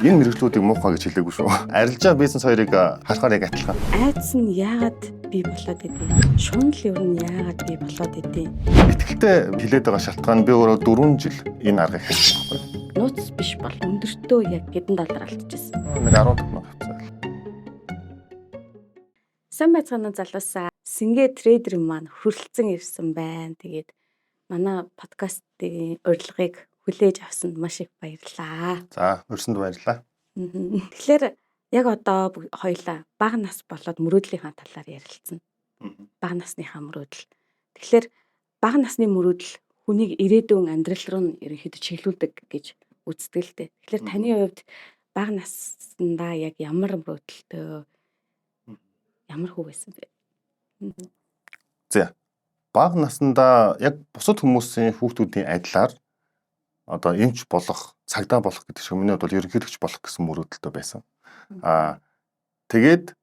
Энэ мэрэгчлүүдийг муухай гэж хэлээгүй шүү. Арилжаа бизнес хоёрыг харахаар яг адилхан. Айдас нь яагаад бий болоод идэв? Шунал ер нь яагаад бий болоод идэв? Итгэлтэй хилээд байгаа шалтгаан би өөрөө 4 жил энэ аргыг хэлсэн байхгүй. Нууц биш бол өндөртөө яг хэдэн доллар алдчихсан. Нэг 10 тонн авцаа. Сайн байцгаана залуусаа. Сингээ трейдер маань хүрэлцэн ирсэн байна. Тэгээд манай подкастын урилгыг хүлээж авсанд маш их баярлалаа. За, өрсөнд баярлалаа. Тэгэхээр яг одоо хоёлаа бага нас болоод мөрөөдлийнхаа талаар ярилцсан. Бага насныхаа мөрөөдөл. Тэгэхээр бага насны мөрөөдөл хүнийг ирээдүйн амьдрал руу ерөнхийдөө чиглүүлдэг гэж үздэг л дээ. Тэгэхээр таны хувьд бага наснда яг ямар мөрөөдөлтэй ямар хүү байсан бэ? За. Бага наснда яг бусад хүмүүсийн хүүхдүүдийн адилаар одоо эмч болох, цагдаа болох гэдэг шиг миний хувьд бол ерөнхийлөгч болох гэсэн мөрөөдөлтэй байсан. Тэгээд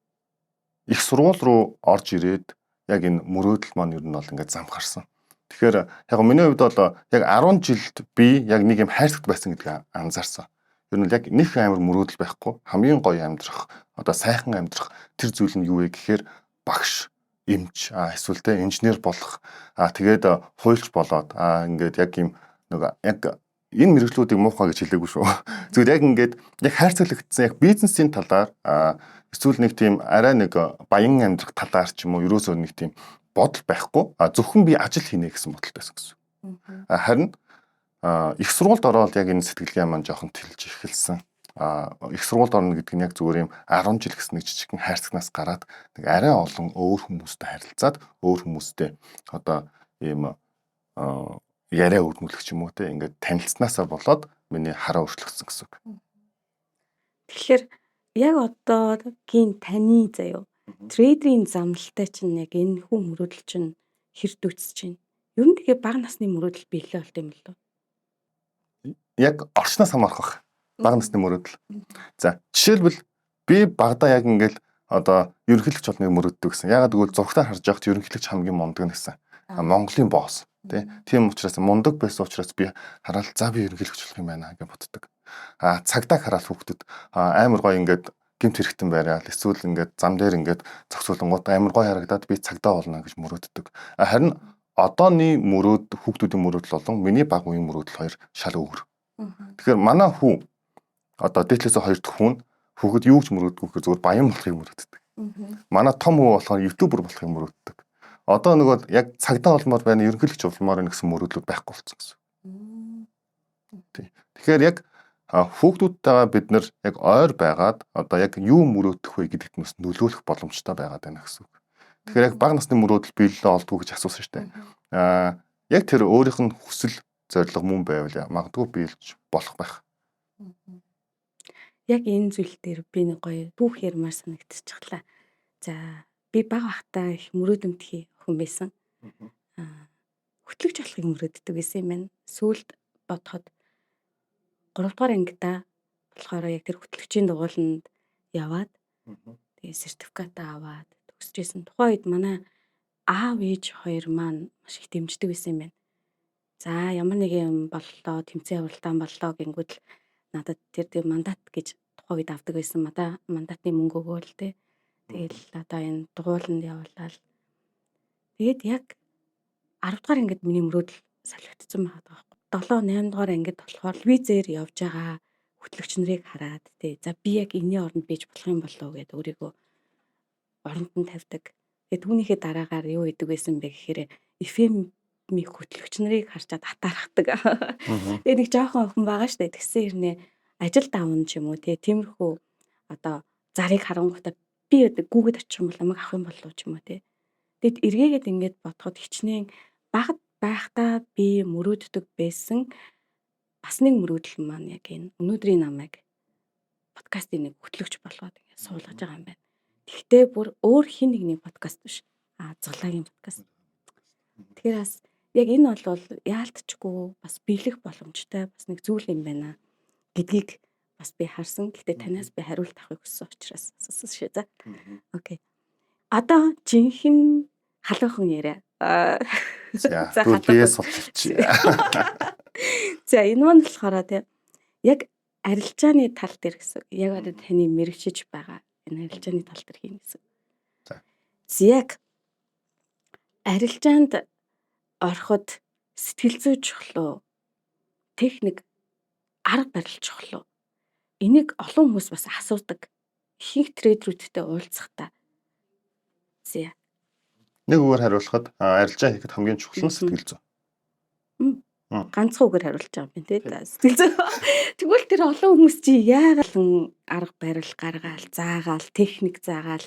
их сургууль руу орж ирээд яг энэ мөрөөдөл маань ер нь бол ингээд замхарсан. Тэгэхээр яг миний хувьд бол яг 10 жилд би яг нэг юм хайрцагт байсан гэдгийг анзаарсан. Ер нь яг нэг амар мөрөөдөл байхгүй, хамгийн гоё амьдрах, одоо сайхан амьдрах тэр зүйл нь юу вэ гэхээр багш, эмч, эсвэл тэ инженер болох, тэгээд хуульч болоод ингээд яг юм нэг яг энэ мэрэгчлүүдийг муухай гэж хэлээгүй шүү. Зүгээр яг ингээд яг хайрцаглагдсан яг бизнесийн талаар эсвэл нэг тийм арай нэг баян амьдрах талаар ч юм уу ерөөсөө нэг тийм бодол байхгүй. Зөвхөн би ажил хийнэ гэсэн бодолтой байсан. Харин их сургуульд ороод яг энэ сэтгэлгээ маань жоохон тэлж эхэлсэн. Их сургуульд орно гэдэг нь яг зүгээр юм 10 жил гэсэн нэг жижигхэн хайрцагнаас гараад нэг арай олон өөр хүмүүстэй харилцаад өөр хүмүүстэй одоо ийм яриа өрнүүлэх ч юм уу те ингээд танилцснаасаа болоод миний хараа өөрчлөгдсөн гэсэн үг. Тэгэхээр яг одоогийн таны заяа трейдерийн замналтай чинь яг энэ хүн мөрөөдөл чинь хэрд үүсэж байна. Ер нь тэгээ бага насны мөрөөдөл биелээ болт юм л доо. Яг орчноос хамаарах бах. Бага насны мөрөөдөл. За жишээлбэл би багада яг ингээд одоо ерөнхийлөгч болныг мөрөөддөг гэсэн. Ягаад гэвэл зургатаар харж байхад ерөнхийлөгч хамгийн мундаг гэсэн. Монголын босс. Тийм учраас мундаг байсан учраас би хараад за би ерөнхийлөгч болох юм байна гэж боддог. Цагдааг хараад хүүхдэд амар гоё ингээд гэмт хэрэгтэн байраад эсвэл ингээд зам дээр ингээд зогсуулангууд амар гоё харагдаад би цагдаа болно гэж мөрөөддөг. Харин одооны хүүхдүүдийн мөрөөдөл болон миний баг үеийн мөрөөдөл хоёр шал өөр. Тэгэхээр манай хүү одоо дээдлээс 2 дахь хүн хүүхэд юу ч мөрөөддөг гэхээр зүгээр баян болохыг мөрөөддөг. Манай том хүү болохоор ютубер болохыг мөрөөддөг. Одоо нөгөө яг цагдаа болмоор байна, ерөнхийлөгч болмоор байна гэсэн мөрөөдлүүд байхгүй болсон гэсэн. Тэгэхээр яг хүүхдүүдтэйгээ бид нар яг ойр байгаад одоо яг юу мөрөөдөх вэ гэдэгт нас нөлөөлөх боломжтой байгаад байна гэсэн үг. Тэгэхээр яг бага насны мөрөөдөл биелэлээ олдгоо гэж асуусан шүү дээ. Яг тэр өөрийнх нь хүсэл зорилго мөн байвал магадгүй биелж болох байх. Яг энэ зүйл дээр би нэг гоё түүх ярмаар санагдчихлаа. За би бага бахтай их мөрөөдөнтхий хүн байсан. Хөтлөгч болохыг мөрөөддөг гэсэн юм байна. Сүүлд бодоход 3 дугаар ангида болохоор яг тэр хөтлөгчийн дугууланд яваад тэгээ сертификат аваад төгсөжсэн. Тухайн үед манай аав ээж хоёр маань маш их дэмждэг байсан юм байна. За ямар нэг юм боллоо, тэмцээн явуултаан боллоо гингүүд л надад тэр мандат гэж тухайн үед авдаг байсан. Мандатны мөнгө өгөөл тэ. Тэгэл одоо энэ дугууланд явуулаад тэгээд яг 10 дугаар ангид миний мөрөөдөл солигдсон байгаа байхгүй. 7 8 дугаар ангид болохоор визээр явж байгаа хөтлөгч нарыг хараад тий. За би яг энэний оронд бийж болох юм болов уу гэдээ өөрийгөө оронд нь тавьдаг. Тэгээд түүнийхээ дараагаар юу хийдэг байсан бэ гэхээр FM-ийн хөтлөгч нарыг харчаад атаархдаг. Тэгээд нэг жоохон охин байгаа штэ. Тэгсэн хэрнээ ажил давна ч юм уу тий. Тиймэрхүү одоо зарыг харангуйтай би гүүгэд очих юм бол амиг авах юм болов ч юм уу тий. Тэгэд эргээгээд ингээд бодоход хичнээн багт байхдаа би мөрөөддөг байсан бас нэг мөрөөдөл маань яг энэ өнөөдрийн намайг подкастын нэг хөтлөгч болгоод ингээд суулгаж байгаа юм байна. Тэгтээ бүр өөр хин нэгний подкаст биш. Зулагийн подкаст. Тэгэхээр бас яг энэ бол яалтчгүй бас биелэх боломжтой бас нэг зүйл юм байна гэдгийг бас би харсан. Гэхдээ танаас би хариулт авахыг хүссэн учраас асуусан шүү за. Окей. Одоо жинхэнэ халуухан яриа. За бие сулчих. За энэ маань болохоор тийм яг арилжааны тал дээр гэсэн. Яг одоо таны мэрэгчиж байгаа энэ арилжааны тал дээр хийнэ гэсэн. За. Яг арилжаанд ороход сэтгэл зүй чухал уу? Техник, арга барил чухал уу? Энийг олон хүмүүс бас асуудаг. Ихэнх трейдерүүдтэй уулзахдаа. Зэ. Нэг үгээр хариулахад арилжаа хийхэд хамгийн чухал нь сэтгэл зүй. Ганцхан үгээр хариулж байгаа юм тий. Сэтгэл зүй. Тэгвэл тэр олон хүмүүс чи яагаад арга барил гаргаал, заагаал, техник заагаал.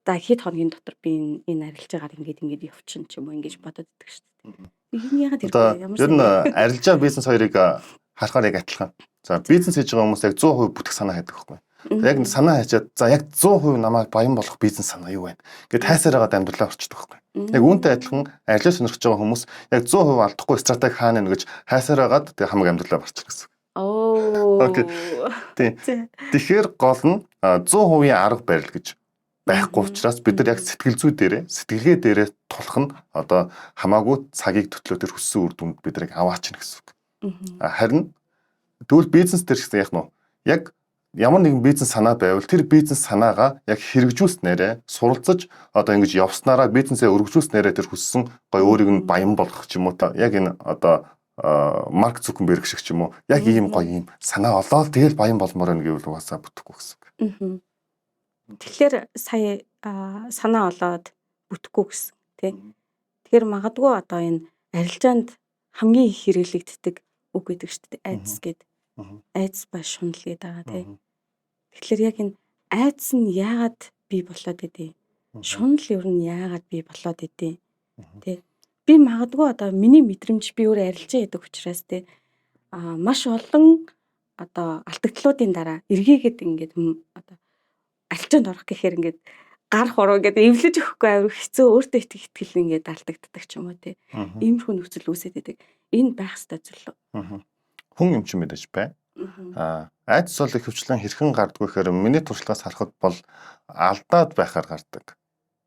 За хэд хоногийн дотор би энэ арилжаагаар ингэж явчихна ч юм уу ингэж бодоод идэх шүү дээ. Энэ яагаад Одоо ер нь арилжаа бизнес хоёрыг харахаар яг адилхан. За бизнес хийж байгаа хүмүүс яг 100% бүтэх санаа байдаг байхгүй. Яг санаа хачаад за яг 100% намайг баян болгох бизнес санаа юу вэ? Гэт хайсаар байгаа амьдралаа орчдөг байхгүй. Яг үүнтэй адилхан арилжаа сонирхож байгаа хүмүүс яг 100% алдахгүй стратеги хаана нэ гэж хайсаар агаад тэг хамаг амьдралаа барчих гэсэн. Окей. Тэгэхээр гол нь 100% арга барил гэж байхгүй учраас бид нар яг сэтгэл зүй дээрээ сэтгэлгээ дээрээ тулах нь одоо хамаагүй цагийг төтлөө төр хүссэн үр дүнд бид нарыг аваачна гэсэн үг. Харин тэгвэл бизнес дээр гэсэн яг нь яг ямар нэгэн бизнес санаа байвал тэр бизнес санаагаа яг хэрэгжүүлснээрээ суралцаж одоо ингэж явснараа бизнесээ өргөжүүлснээрээ тэр хүссэн гой өөрийг нь баян болгох ч юм уу та яг энэ одоо Марк Цукерберг шиг ч юм уу яг ийм гоё ийм санаа олоод тэгэл баян болмоор байна гэвэл угаасаа бүтэхгүй гэсэн үг. Тэгэхээр сая санаа олоод бүтэхгүй гэсэн тий. Тэгэхээр магадгүй одоо энэ арилжаанд хамгийн их хэрэглэгддэг үг гэдэг шүү дээ. Айдас гэдэг. Айдас ба шунал гэдэг байгаа тий. Тэгэхээр яг энэ айдас нь яагаад бий болоод идэв? Шунал ер нь яагаад бий болоод идэв? Тий. Би магадгүй одоо миний мэдрэмж би өөрөө арилжаа хийдэг учраас тий маш олон одоо алдагдлуудын дараа эргээгээд ингээд одоо арилжаанд орох гэхээр ингээд гар хуруу ингээд эвлэж өгөхгүй авир хэцүү өөртөө итгэл ингээд алдагддаг ч юм уу тий. Иймэрхүү нөхцөл үүсээд идэг. Энэ байх ёстой зүйл үү? Хүн юм чинь мэдээж бай. Айдас бол их хвчлэн хэрхэн гардгүй гэхээр миний туршлагаас харахад бол алдаад байхаар гардаг.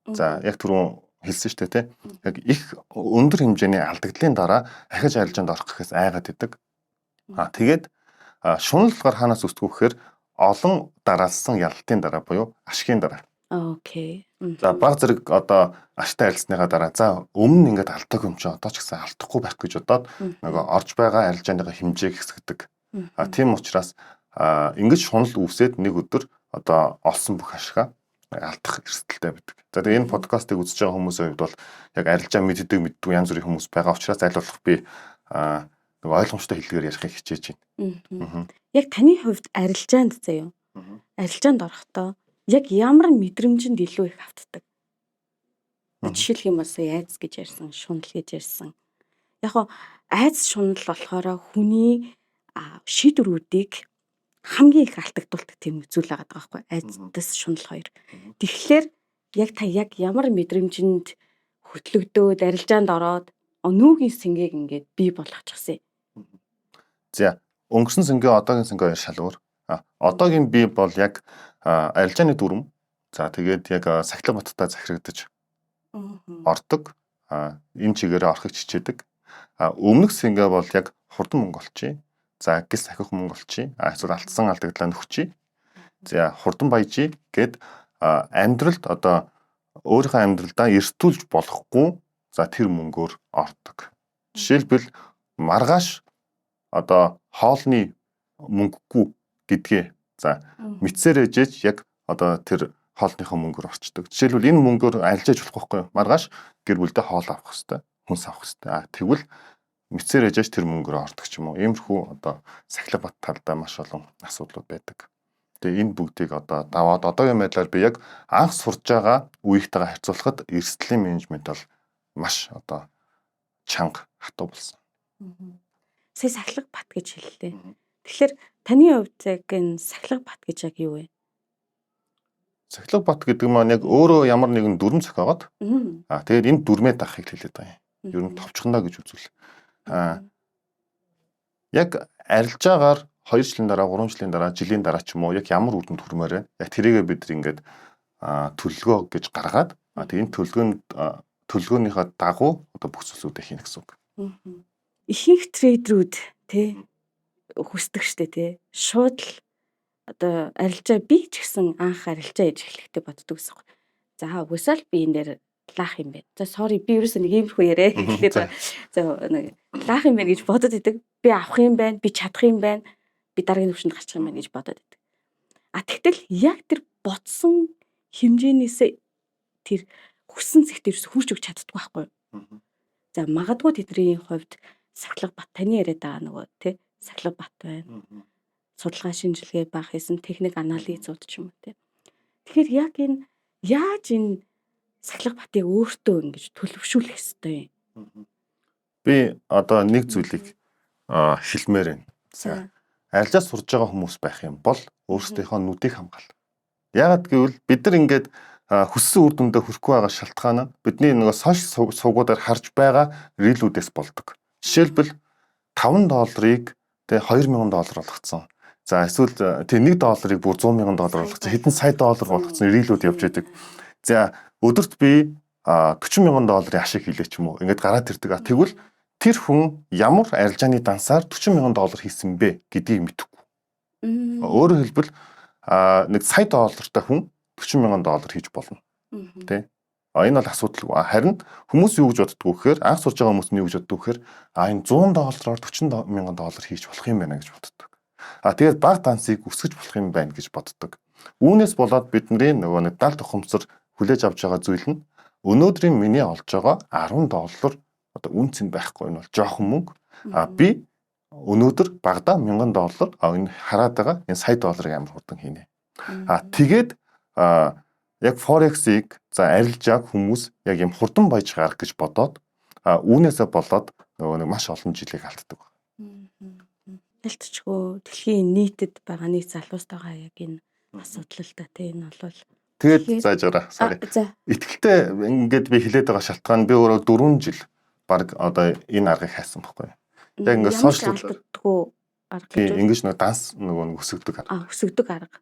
За яг түрүүн хэлсэн шүү дээ тий. Яг их өндөр хэмжээний алдагдлын дараа ахиж арилжаанд орох гэхээс айгаад идэг. Тэгээд шуналгаар хаанаас үүсдэг вэ гэхээр олон дараалсан ялалтын дараа буюу ашигын дараа. Окей. За баг зэрэг одоо аштай арилсныхаа дараа за өмнө нь ингээд алдаг юм чи одоо ч гэсэн алдахгүй байх гэж бодоод нөгөө орж байгаа арилжааныхаа хэмжээг хэсгдэг. Тийм учраас ингэж шунал үүсээд нэг өдөр одоо олсон бүх ашигаа алдах эрсдэлтэй байдаг. За тэгээ энэ подкастыг үзэж байгаа хүмүүсийн хувьд бол яг арилжаа мэддэг янз бүрийн хүмүүс байгаа учраас аль болох би нэг ойлгомжтой хэллэгээр ярихыг хичээж байна. Яг таны хувьд арилжаанд заяа. Арилжаанд орохдоо яг ямар мэдрэмжинд илүү их автдаг? Жишээлх юм бол айдас гэж ярьсан, шунал гэж ярьсан. Яг гоо айдас шунал болохоор хүний шийдвэрүүдийг хамгийн их алдагдуулдаг тийм зүйл байгаа байхгүй айдас шунал хоёр. Тэгэхээр яг та яг ямар мэдрэмжинд хөтлөгдөөд арилжаанд ороод өнөөгийн сэнгээг ингээд бий болгочихсан. За өнгөрсөн сэнгээ одоогийн сэнгээ хоёр шал өөр. Одоогийн бий бол яг арилжааны дүрм. За тэгээд яг Сахилга баттай захирагдаж ордог. Энэ чигээрээ орохыг хичээдэг. Өмнөх сэнгээ бол яг хурдан монголчий. За гис сахих монголчий. Эсвэл алдсан алдагдлаа нөхчий. За хурдан баяжий гэд амьдралд одоо өөрийнхөө амьдралдаа эрсдүүлж болохгүй за тэр мөнгөөр ордог. Жишээлбэл маргааш одоо хоолны мөнгөгүй гэдгээ за мэдсээр ээжэж яг одоо тэр хоолныхоо мөнгөөр орчдөг. Жишээлбэл энэ мөнгөөр арилжааж болохгүй юу? Маргааш гэр бүлдээ хоол авах хэрэгтэй, хүнс авах хэрэгтэй. Тэгвэл мэдсээр ээжэж тэр мөнгөөр ордог ч юм уу. Иймэрхүү одоо Сахилга бат талдаа маш олон асуудлууд байдаг. Тэгээ энэ бүгдийг одоо даваад одоогийн байдлаар би яг анх сурж байгаа үеийнхтэйгээ харьцуулахад эрсдлийн менежмент бол маш одоо чанга хатуу болсон. Сая Сахилга бат гэж хэллээ. Тэгэхээр таны хувьд яг энэ Сахилга бат гэж яг юу вэ? Сахилга бат гэдэг маань яг өөрөө ямар нэгэн дүрм зохиогоод тэгээд энэ дүрмээ дагахыг хэлээд байгаа юм. Ер нь товчхондоо гэж үзвэл. Яг арилжаагаар 2 жилийн дараа, 3 жилийн дараа, жилийн дараа ч юм уу яг ямар үр дүнд хүрмээр вэ? Яг тэрийгээ бид ингээд төлөвлөгөө гэж гаргаад тэгээд энэ төлөвлөгөөнийхөө дагуу одоо бүх зүйлсүүдээ хийнэ гэсэн үг. Ихэнх трейдерүүд тий хүсдэг штэ тий. Шууд л одоо арилжаа би ч гэсэн анх арилжаа хийж эхлэхдээ боддог гэсэн юм. За угсаал би энэ дээр лаах юм бэ. За sorry би ерөөсөө нэг иймэрхүү яриа хэлээд байгаа. За нэг лаах юм байна гэж бодод идэг. Би авах юм байна, би чадах юм байна. Би дараагийн төвшөнд гарчих юм байна гэж бодод идэг. А тэгтэл яг тэр бодсон хэмжээнээс тэр хүссэн зэгтээ ерөөсөө хүрч өгч чаддгүй байхгүй юу? За магадгүй тэдний хувьд сахилга бат таны яриад байгаа нөгөө тий сахилга бат байна. Судалгаа шинжилгээ баах хийсэн техник анализууд ч юм уу тий. Тэгэхээр яг энэ яаж энэ сахилга батыг өөртөө ингэж төлөвшүүлэх ёстой юм? Би одоо нэг зүйлийг хэлмээр байна. За арилжаа сурж байгаа хүмүүс байх юм бол өөрсдийнхөө нүдийг хамгаал. Яагаад гэвэл бид нар ингээд хүссэн үр дүндээ хүрэхгүй байгаа шалтгаан нь бидний нөгөө сошиал сувгуудаар харж байгаа рилүүдээс болдог. Жишээлбэл $5 тэг $2000 болгоцсон. За эсвэл тэг $1 бүр $100,000 болгоцсон. Хэдэн сая доллар болгоцсон рилүүд явж байдаг. За өдөрт би $40,000 ашиг хийлээ ч юм уу. Ингээд гараад ирдэг. Тэгвэл тэр хүн ямар арилжааны дансаар $40,000 хийсэн бэ гэдгийг мэдэхгүй. Өөрөөр хэлбэл нэг сая доллартай хүн $40,000 хийж болно. Тэ? Энэ бол асуудалгүй. Харин хүмүүс юу гэж боддгоо гэхээр анх сурж байгаа хүмүүс нь юу гэж боддгоо гэхээр энэ $100-оор $40,000 хийж болох юм байна гэж боддог. Тэгээд баг дансыг өсгөж болох юм байна гэж боддог. Үүнээс болоод бидний нөгөө нэг далд тухамсар хүлээж авч байгаа зүйл нь өнөөдрийн миний олж байгаа $10 одоо үнц нь байхгүй энэ бол жоохон мөнгө. Би өнөөдөр багада $1,000 энэ хараад байгаа энэ сая долларыг амар хурдан хийнэ. Тэгээд яг Forex-ийг за арилжааг хүмүүс яг юм хурдан баяж гарах гэж бодоод үүнээсээ болоод нөгөө нэг маш олон жилийг алддаг. Ялцчгүй дэлхийн нийтэд байгаа нэг залуустайгаа яг энэ асуудал л да тийм энэ бол тэгээд зааж байгаа. Sorry. Итгэлтэй ингээд би хэлээд байгаа шалтгаан би өөрөө 4 жил баг одоо энэ аргыг хайсан байхгүй. Яг ингээд сошиал арга ингэж нэг данс нөгөө өсөгдөг арга. Өсөгдөг арга.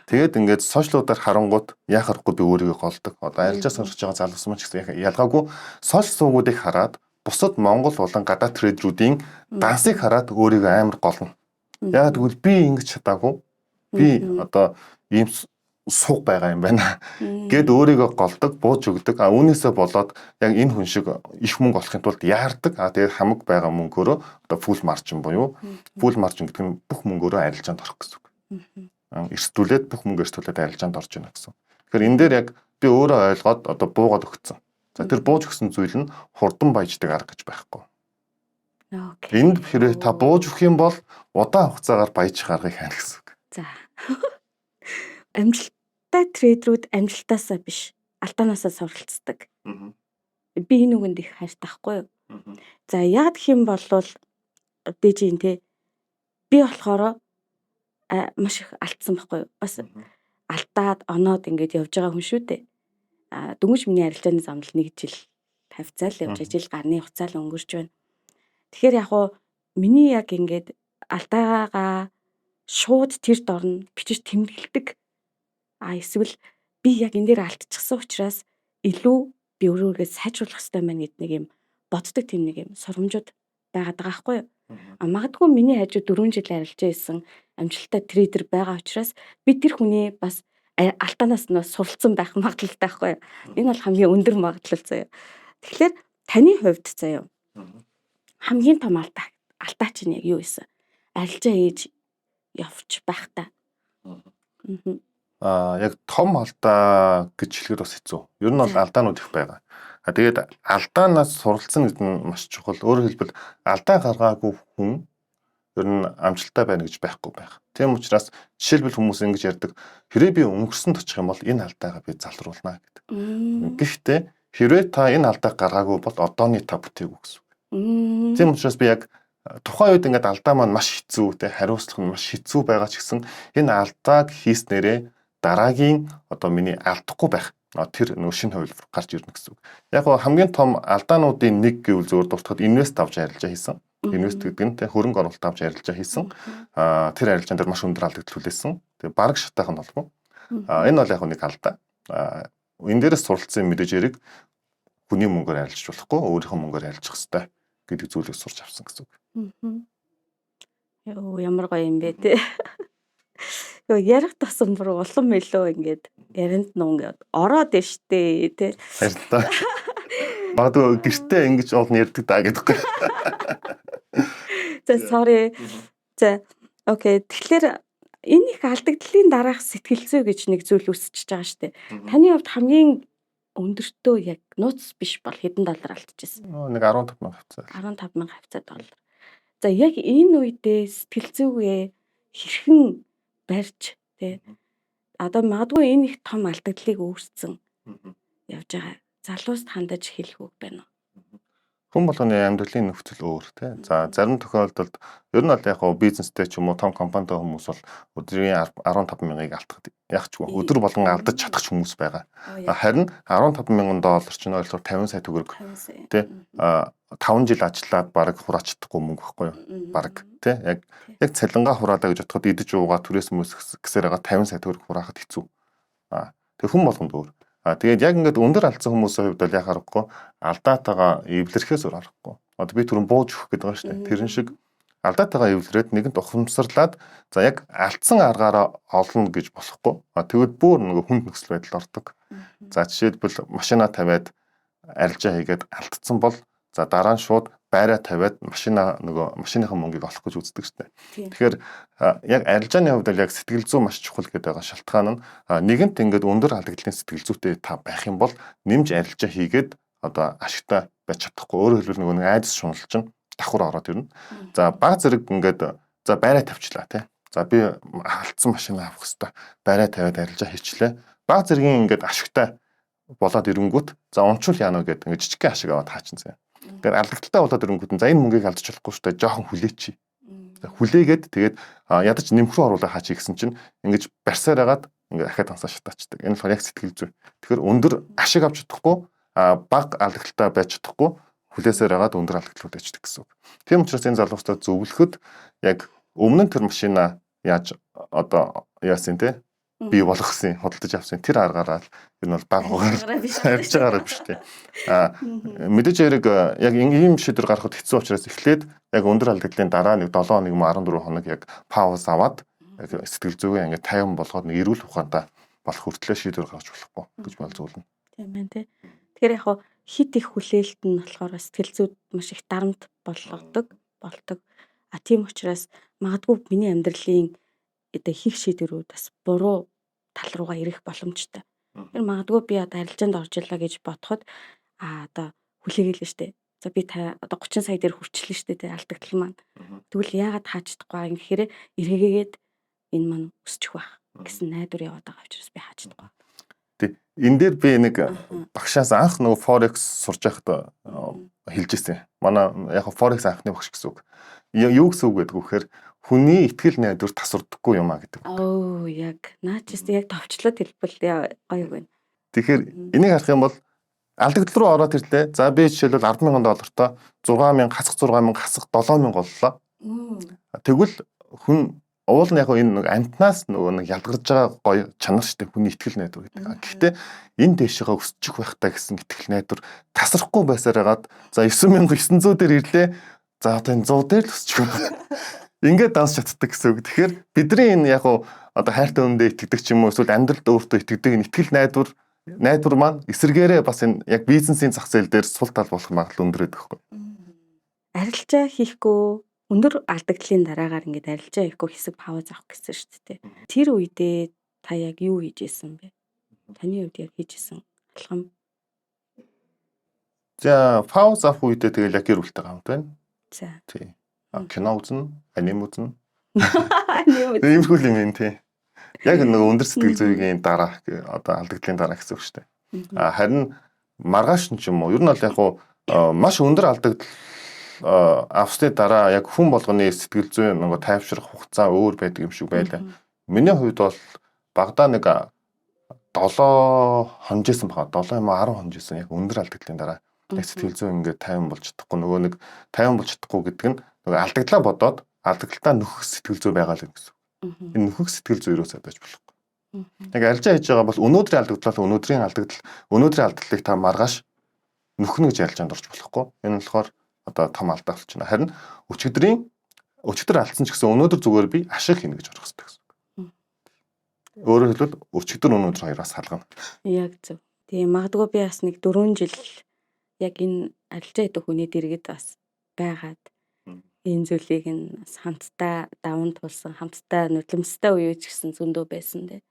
Тэгээд ингээд сошиалуудаар харангууд яах аргагүй би өөрийгөө голдог. Одоо арилжаа сурч байгаа залуус маань ч гэсэн ялгаагүй сошиал сувгуудыг хараад бусад Монгол болон гадаад трейдеруудын дансыг хараад өөрийгөө амар голно. Яг тэгвэл би ингэж чадаагүй. Би одоо ийм сууг байгаа юм байна. Гэд өөрийгөө голдог, бууж өгдөг. Үүнээсээ болоод яг энэ хүн шиг их мөнгө олохын тулд яардаг. Тэгээд хамаг байгаа мөнгөөрөө одоо full margin буюу full margin гэдэг нь бүх мөнгөөрөө арилжаанд орох гэсэн үг. Эрсдүүлээд бүх мөнгө эрсдүүлээд арилжаанд орж ийнэ гэсэн. Тэгэхээр энэ дээр яг би өөрөө ойлгоод одоо буугаад өгсөн. За тэр бууж өгсөн зүйл нь хурдан баяждаг арга гэж байхгүй. Энд хэрэг та бууж өгөх юм бол удаан хугацаагаар баяжих аргыг хайна гэсэн үг. За. Амжилттай трейдерүүд амжилтаасаа биш, алдаанаасаа суралцдаг. Би энэ үгэнд их хайртахгүй юу? За яг гэх юм бол би чинь те би болохоор маш их алдсан байхгүй юу? Бас алдаад оноод ингэж явж байгаа хүн шүү дээ. Дөнгөж миний арилжааны замнал 1 жил тавьцаал явж жил гарны хугацаа л өнгөрч байна. Тэгэхээр яг уу миний яг ингэж алдаагаа шууд тэр дорн бичиж тэмдэглэдэг. Эсвэл би яг энэ дээр алдчихсан учраас илүү би өөрийгөө сайжруулах хэрэгтэй байна гэд нэг юм боддог тийм нэг юм сургамжууд байгаад байгаа байхгүй юу? Магадгүй миний хажууд 4 жил арилжаа хийсэн амжилттай трейдер байгаа учраас би тэр хүний бас алдаанаас нь суралцсан байх магадлалтай байхгүй юу? Энэ бол хамгийн өндөр магадлал заяа. Тэгэхээр таны хувьд заяа хамгийн том алдаа чинь яг юу вэ? Арилжаа хийж явж байх та. Яг том алдаа гэж хэлэхэд бас хэцүү. Ер нь бол алдаанууд их байгаа. Тэгээд алдаанаас суралцсан гэдэг нь маш чухал. Өөрөөр хэлбэл алдаа гаргаагүй хүн ер нь амжилттай байна гэж байхгүй байх. Тийм учраас жишээлбэл хүмүүс ингэж ярьдаг. Хэрвээ би өнгөрсөнд очих юм бол энэ алдаагаа би залруулна гэдэг. Гэхдээ хэрвээ та энэ алдааг гаргаагүй бол одооний та бүтээгүй гэсэн үг. Тийм учраас би яг тухайн үед ингээд алдаа маань маш хэцүү те хариуцлах нь маш хэцүү байгаа ч гэсэн энэ алдааг хийснээрээ дараагийн одоо миний алдахгүй байх тэр нөх шинэ хувилбар гарч ирнэ гэсэн үг. Яг гоо хамгийн том алдаануудын нэг гэвэл зөвөр дуртахад инвест авч арилжаа хийсэн. Инвест гэдэг нь те хөрөнгө оруулалт авч арилжаа хийсэн. Тэр арилжаан дээр маш өндөр алдагт хүлээсэн. Тэгээ бараг шатайхан болов. Энэ бол яг нэг алдаа. Энэ дээрээс суралцсан мэдээж хэрэг хүний мөнгөөр арилжуулахгүй өөрийнхөө мөнгөөр арилжих хэрэгтэй гэдэг зүйлийг сурч авсан гэсэн үг. Йоо ямар гоё юм бэ те. Йоо ярих тасан бүр улам илүү ингээд яринд нуу ингээд ороод нь штэ те. Харин та магадгүй гэртээ ингэж олон ярьдаг даа гэдэггүй. За sorry. За окей. Тэгэхээр энэ их алдагдлын дараах сэтгэл зүй гэж нэг зүйл үүсчихэж байгаа штэ. Таны хувьд хамгийн өндөртөө яг нууц биш бол хэдэн доллар алдчихсан? Нэг 15,000 хавцаа. 15,000 хавцаа доллар. За яг энэ үедээ сэтгэл зүйгээ хэрхэн барьж тий одоо магадгүй энэ их том алдагдлыг үүссэн явж байгаа залуust хандаж хэлэх үг байна уу? Хүн болгоны амьдралын нөхцөл өөр тий. За зарим тохиолдолд ер нь бол яг хоо бизнестэй ч юм уу том компанитай хүмүүс бол өдрийн 15,000-ыг алдах яг ч өдөр болгон алдаж чадах ч хүмүүс байгаа. Харин 15,000 доллар чинь ойлгохоор 50 сая төгрөг тий 5 жил ажиллаад баг хураач чадахгүй мөнгө байхгүй юу? Баг тий яг цалингаа хураалаа гэж бодоход идэж уугаа түрээс мөс гэсээр байгаа 50 сая төгрөг хураахад хэцүү. Тэг хүн болгонд өөр. Тэгээд яг ингээд өндөр алдсан хүмүүсийн хувьд бол яг харахгүй алдаатайгаа эвлэрхээс өөр харахгүй. Одоо би түрүүн бууж өгөх гэдэг байгаа шүү дээ. Тэрэн шиг алдаатайгаа эвлэрээд нэгэнт ухамсарлаад за яг алдсан аргаараа олно гэж болохгүй. Тэгвэл бүр нөгөө хүнд нөхцөл байдал ордог. За жишээлбэл машина тавиад арилжаа хийгээд алдсан бол за дараа нь шууд байраа тавиад машиныхаа мөнгийг олох гэж үздэг шүү дээ. Тэгэхээр яг арилжааны хувьд бол яг сэтгэл зүй маш чухал гэдэг байгаа шалтгаан нь нэгэнт ингээд өндөр алдагдлын сэтгэл зүйтэй та байх юм бол нэмж арилжаа хийгээд одоо ашигтай байж чадахгүй. Өөрөөр хэлбэл нөгөө нэг айдас шунал чинь давхар ороод ирнэ. За баг зэрэг ингээд за байраа тавьчлаа тий. За би алдсан машина авах хэрэгтэй. Байраа тавиад арилжаа хийчлээ. Баг зэргийн ингээд ашигтай болоод ирэнгүүт за унчвал яана гэдэг ингээд жижигхэн ашиг аваад хаачин зэ. Тэгэхээр алдагдaltaй болоод ирэнгүүт за энэ мөнгийг алдчих болохгүй шүү дээ. Жохон хүлээчи. Хүлээгээд тэгээд ядаж нэмхрүү оруулаа хаачих гэсэн чинь ингэж барьсаар агаад ингээд ахаад ансаа шатаачдаг. Энэ бол яг сэтгэл зүй. Тэгэхээр өндөр ашиг авч чадахгүй баг алдагдaltaй байж чадахгүй хүлээсээр агаад өндөр алдагдлууд ячдаг гэсэн үг. Тийм учраас энэ залуустаа зөвлөхөд яг өмнө нь тэр машина яаж одоо яасан те би болгосон худалдаж авсан тэр аргаараа ер нь бол баг хугаар авч байгаараа биш тийм. Мэдээж хэрэг яг ийм шийдвэр гаргахад хэцүү учраас эхлээд яг өндөр алдагдлын дараа нэг 7 хоног 14 хоног яг пауз аваад сэтгэл зүгээ ингээд тайван болгоод нэг эрүүл ухаантай болох хүртлээр шийдвэр гаргаж болохгүй гэж мэл зөвлөнө. Тийм байна тий. Тэгэхээр яг хит их хүлээлт нь болохоор сэтгэл зүйд маш их дарамт болдог. Тийм учраас магадгүй миний амьдралын одоо хийх шийдвэрүүд бас буруу тал руугаа ирэх боломжтой. Тэр магадгүй би одоо арилжаанд орж ирлаа гэж бодоход одоо хүлээгээл нь штэ. За би одоо 30 сая дээр хүрчлээ штэ тэ алдагдал маань. Тэгвэл яагаад тааж чадахгүй юм гэхээр эргээгээд энэ маань өсчих байх гэсэн найдвар яваад байгаа учраас би хааж чадахгүй. Тэг. Энэ дээр би нэг багшаас анх нөгөө Forex сурж байхад хэлж ирсэн. Манай яг Forex анхны багш гэсэн үг. Юу гэсэн үг гэдэг вэхээр хүний итгэл найдвар тасвардаггүй юм а гэдэг. Яг наачис яг товчлоод хэлбэл гоё байна. Тэгэхээр энийг харах юм бол алдагдал руу ороод ирлээ. За би жишээлбэл 10,000 доллартай 6,000 хасах 6,000 хасах 7,000 боллоо. Тэгвэл хүн уул нь яг энэ амтнаас нөгөө нэг ялгарч байгаа гоё чанар штэ хүний итгэл найдвар гэдэг. Гэхдээ энэ дэшегээ өсчих байхтаа гэсэн итгэл найдвар тасрахгүй байсаар хагаад за 9,900 дээр ирлээ. За одоо энэ 100 дээр л өсчих юм. Ингээд данс чаддаг гэсэн үг. Тэгэхээр бидний энэ яг одоо хайртай хүндээ итгэдэг ч юм уу эсвэл амьдралд өөртөө итгэдэг энэ итгэл найдвар маань эсэргээрээ бас энэ яг бизнесийн зах зээл дээр сул тал болох магадлал өндөр байдаг байхгүй. Арилжаа хийхгүй өндөр алдагдлын дараагаар ингээд арилжаа хийхгүй хэсэг пауз авах гэсэн шүү дээ. Тэр үедээ та яг юу хийж исэн бэ? Таны хувьд яг хийж исэн алхам. За пауз авах үедээ тэгэл яг гэр бүлтэй хамт байна. За. Тий. Кино үзнэ, аним үзнэ. Аним Иймэрхүү юм энэ тий. Яг нэг өндөр сэтгэл зүйн дараа одоо алдагдлын дараа гэсэн үг шүү дээ. Харин маргааш нь ч юм уу ер нь бол яг маш өндөр алдагдал авсны дараа яг хүн болгоны сэтгэл зүй нэг тайвшрах хугацаа өөр байдаг юм шиг байлаа. Миний хувьд бол багадаа нэг 7 хонжсэн баха 7 юм 10 хонжсэн яг өндөр алдагдлын дараа яг сэтгэл зүй ингээд тайван болж чадахгүй нөгөө нэг тайван болж чадахгүй гэдэг нь нөгөө алдагдлаа бодоод алдагдaltaа нөхөх сэтгэл зүй байгаа л юм гэсэн. Энэ нөхөх сэтгэл зүй юусаа байж болохгүй. Яг арилжаа хийж байгаа бол өнөөдрийн алдагдлал өнөөдрийн алдагдлыг та маргааш нөхнө гэж арилжаанд орж болохгүй. Энэ болохоор одоо том алдаа болчихно. Харин өчигдрийн өчигдөр алдсан ч гэсэн өнөөдөр зүгээр би ашиг хийнэ гэж бодох хэрэгтэй гэсэн. Өөрөөр хэлбэл өчигдөр өнөөдөр хоёроос салгана. Яг зөв. Тэгээ магадгүй би бас нэг 4 жил яг энэ арилжаа хийдэг хүний дэргэд бас байгаад энэ зүйлийг нь бас хамтдаа даван тулсан, хамтдаа нулимстай үе ч гэсэн зөндөө байсан дээ.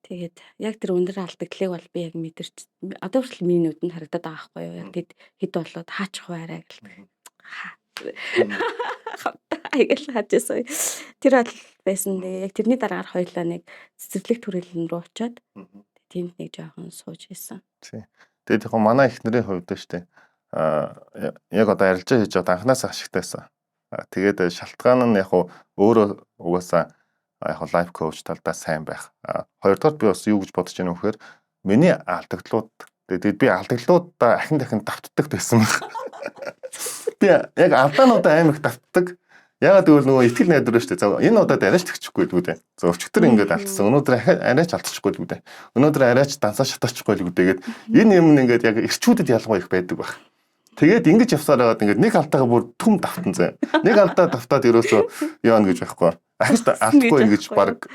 Тэгээд яг тэр өндөр алдагдлыг бол би яг мэдэрч одоо хүртэл миний нүдэнд харагдаад байгаа байхгүй юу? Яг тэд хэд болоод хаачих вэ гэлдэг. Айгэл хаажсан. Тэр бол байсан дээ. Яг тэрний дараагаар хоёулаа нэг цэцэрлэг төрөлн рүү очиод тэнд нэг жоохон сууж исэн. Тэгээд яг манай эхнэрийн хувьд штэ яг одоо арилжаа хийж байгаа анханасаа ашигтайсан. Тэгээд шалтгаан нь яг өөрөө угаасаа яг лайф коуч талдаа сайн байх. Хоёрдугаар би бас юу гэж бодож байна вэ гэхээр миний алдагдлууд тэгээд би алдагдлуудаа ахин дахин давтдаг байсан байна. Би яг алдаануудаа амар их давтдаг. Ягаад гэвэл нөгөө итгэл найдвар шүү дээ. За энэ удаад арайч төгчихгүй л үү дээ. За өчигдөр ингээд алдсан. Өнөөдөр арайч алдчихгүй л үү дээ. Өнөөдөр арайч дансаа шатаачихгүй л үү дээ. Энэ юм ингээд яг эрчүүдэд ялгаа их байдаг баг. Тэгээд ингэж явсаар байгаад ингээд нэг алдаага бүр түм давтан зэ. Нэг алдаа давтаад ерөөсөө яана гэж байхгүй. Ахиж алдахгүй ингэж баг